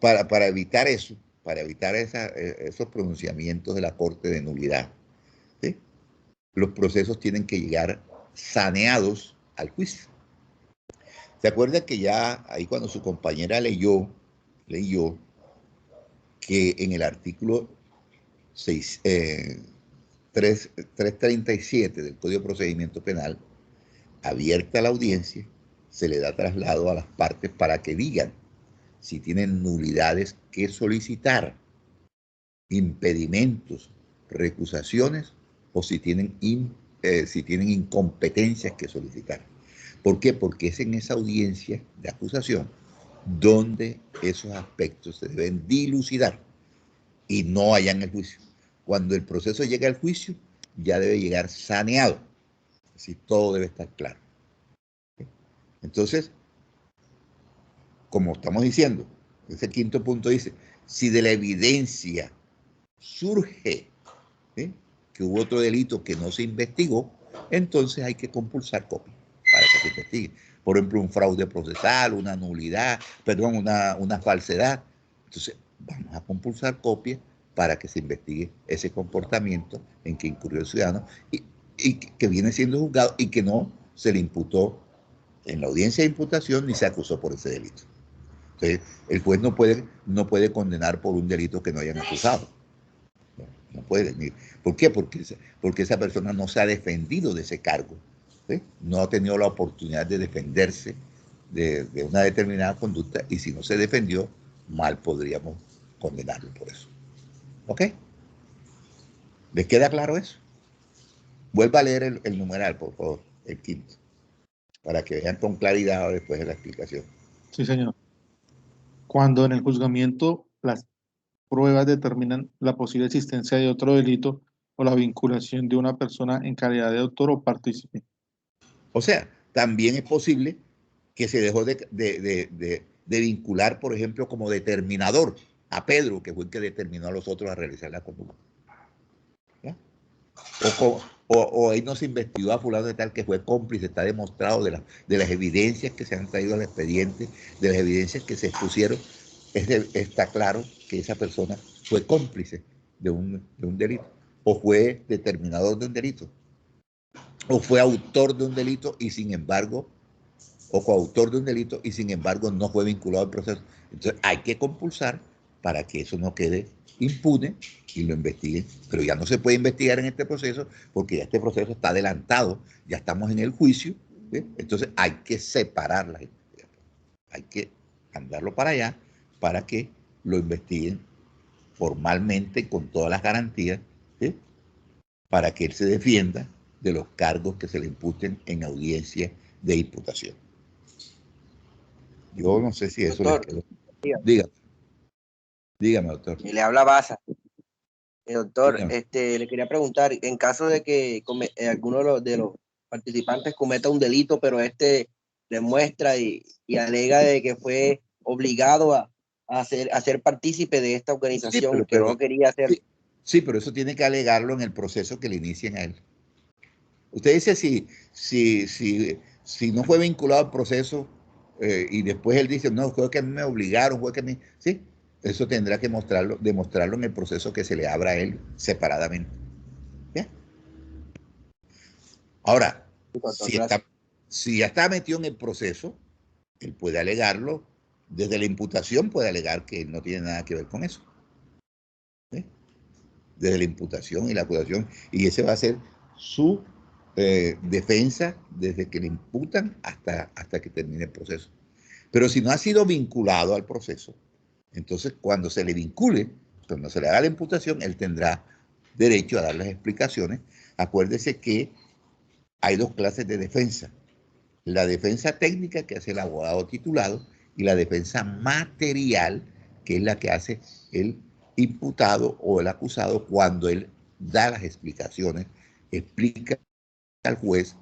para evitar eso, para evitar esos pronunciamientos de la Corte de nulidad, ¿sí?, los procesos tienen que llegar saneados al juicio. ¿Se acuerda que ya ahí cuando su compañera leyó que en el artículo 337 del Código de Procedimiento Penal, abierta la audiencia, se le da traslado a las partes para que digan si tienen nulidades que solicitar, impedimentos, recusaciones o si tienen incompetencias que solicitar? ¿Por qué? Porque es en esa audiencia de acusación donde esos aspectos se deben dilucidar y no allá en el juicio. Cuando el proceso llega al juicio, ya debe llegar saneado. Así todo debe estar claro. Entonces, como estamos diciendo, ese quinto punto dice, si de la evidencia surge, ¿sí?, que hubo otro delito que no se investigó, entonces hay que compulsar copia para que se investigue. por ejemplo, un fraude procesal, una nulidad, perdón, una falsedad. Entonces, vamos a compulsar copia para que se investigue ese comportamiento en que incurrió el ciudadano y que viene siendo juzgado y que no se le imputó en la audiencia de imputación ni se acusó por ese delito. Entonces, el juez no puede condenar por un delito que no hayan acusado. No puede. ¿Por qué? Porque esa persona no se ha defendido de ese cargo. ¿Sí? No ha tenido la oportunidad de defenderse de una determinada conducta y si no se defendió, mal podríamos condenarlo por eso. ¿Ok? ¿Les queda claro eso? Vuelva a leer el numeral, por favor, el quinto, para que vean con claridad después de la explicación. Sí, señor. Cuando en el juzgamiento las pruebas determinan la posible existencia de otro delito o la vinculación de una persona en calidad de autor o partícipe. O sea, también es posible que se dejó de vincular, por ejemplo, como determinador a Pedro, que fue el que determinó a los otros a realizar la conducta. ¿Ya? O ahí no se investigó a fulano de tal que fue cómplice, está demostrado de las evidencias que se han traído al expediente, de las evidencias que se expusieron, está claro que esa persona fue cómplice de un delito, o fue determinador de un delito, o fue autor de un delito y sin embargo, o coautor de un delito y sin embargo no fue vinculado al proceso. Entonces hay que compulsar para que eso no quede impune y lo investiguen. Pero ya no se puede investigar en este proceso porque ya este proceso está adelantado, ya estamos en el juicio, ¿sí? Entonces hay que separar la investigación. Hay que mandarlo para allá para que lo investiguen formalmente con todas las garantías, ¿sí? Para que él se defienda de los cargos que se le imputen en audiencia de imputación. Yo no sé si eso Doctor, les quedó. Dígame, doctor. Y le habla Baza. Doctor, Dígame. le quería preguntar, en caso de que alguno de los participantes cometa un delito, pero demuestra y alega de que fue obligado a ser partícipe de esta organización, Sí, que no quería hacer. Sí, pero eso tiene que alegarlo en el proceso que le inicien a él. Usted dice si no fue vinculado al proceso y después él dice, no, fue que a mí me obligaron, fue que a mí... Sí, eso tendrá que demostrarlo en el proceso que se le abra a él separadamente. ¿Bien? Ahora, si ya está metido en el proceso, él puede alegarlo, desde la imputación puede alegar que no tiene nada que ver con eso. ¿Sí? Desde la imputación y la acusación, y ese va a ser su defensa desde que le imputan hasta que termine el proceso. Pero si no ha sido vinculado al proceso, entonces cuando se le vincule, cuando se le haga la imputación, él tendrá derecho a dar las explicaciones. Acuérdese que hay dos clases de defensa. La defensa técnica que hace el abogado titulado y la defensa material, que es la que hace el imputado o el acusado cuando él da las explicaciones, explica al juez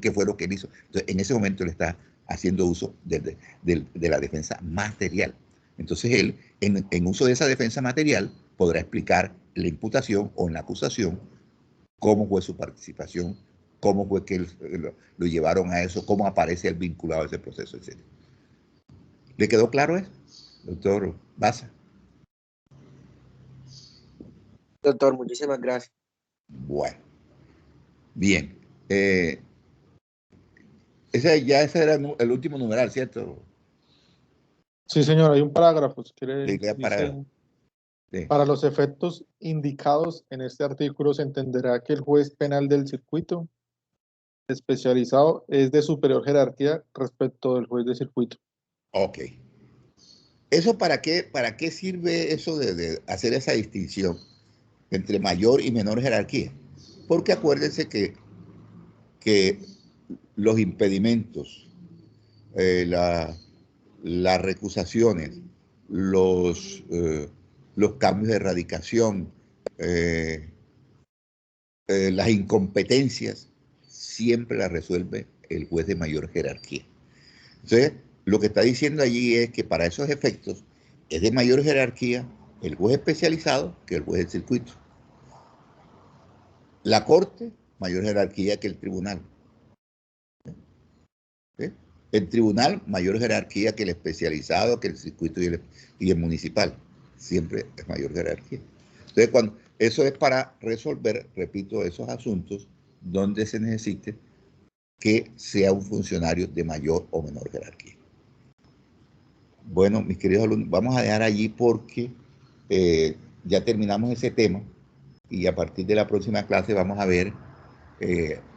qué fue lo que él hizo. Entonces, en ese momento él está haciendo uso de la defensa material. Entonces él, en uso de esa defensa material, podrá explicar la imputación o en la acusación cómo fue su participación, cómo fue que lo llevaron a eso, cómo aparece el vinculado a ese proceso, etc. ¿Le quedó claro eso, doctor Baza? Doctor, muchísimas gracias. Bueno, bien. Ese era el último numeral, ¿cierto? Sí, señor, hay un parágrafo, si quiere, Sí, dice, sí. para los efectos indicados en este artículo se entenderá que el juez penal del circuito especializado es de superior jerarquía respecto del juez de circuito. Ok. ¿Eso para qué sirve eso de hacer esa distinción entre mayor y menor jerarquía? Porque acuérdense que los impedimentos, las recusaciones, los cambios de erradicación, las incompetencias, siempre las resuelve el juez de mayor jerarquía. Entonces, lo que está diciendo allí es que para esos efectos es de mayor jerarquía el juez especializado que el juez del circuito. La corte, mayor jerarquía que el tribunal. El tribunal, mayor jerarquía que el especializado, que el circuito y el municipal. Siempre es mayor jerarquía. Entonces, eso es para resolver, repito, esos asuntos donde se necesite que sea un funcionario de mayor o menor jerarquía. Bueno, mis queridos alumnos, vamos a dejar allí porque ya terminamos ese tema y a partir de la próxima clase vamos a ver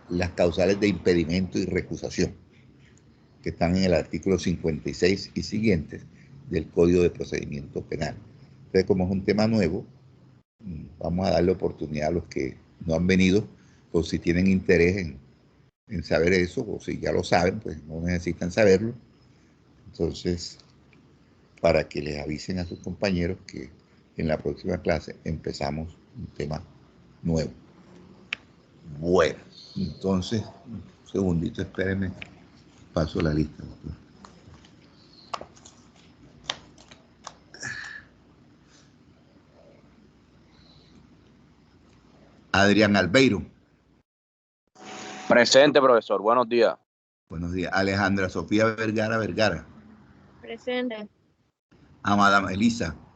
las causales de impedimento y recusación, que están en el artículo 56 y siguientes del Código de Procedimiento Penal. Entonces, como es un tema nuevo, vamos a darle oportunidad a los que no han venido, o si tienen interés en saber eso, o si ya lo saben, pues no necesitan saberlo. Entonces, para que les avisen a sus compañeros que en la próxima clase empezamos un tema nuevo. Bueno, entonces, un segundito, espérenme, paso la lista. Adrián Albeiro. Presente, profesor. Buenos días. Buenos días. Alejandra Sofía Vergara. Presente. Amada Melisa.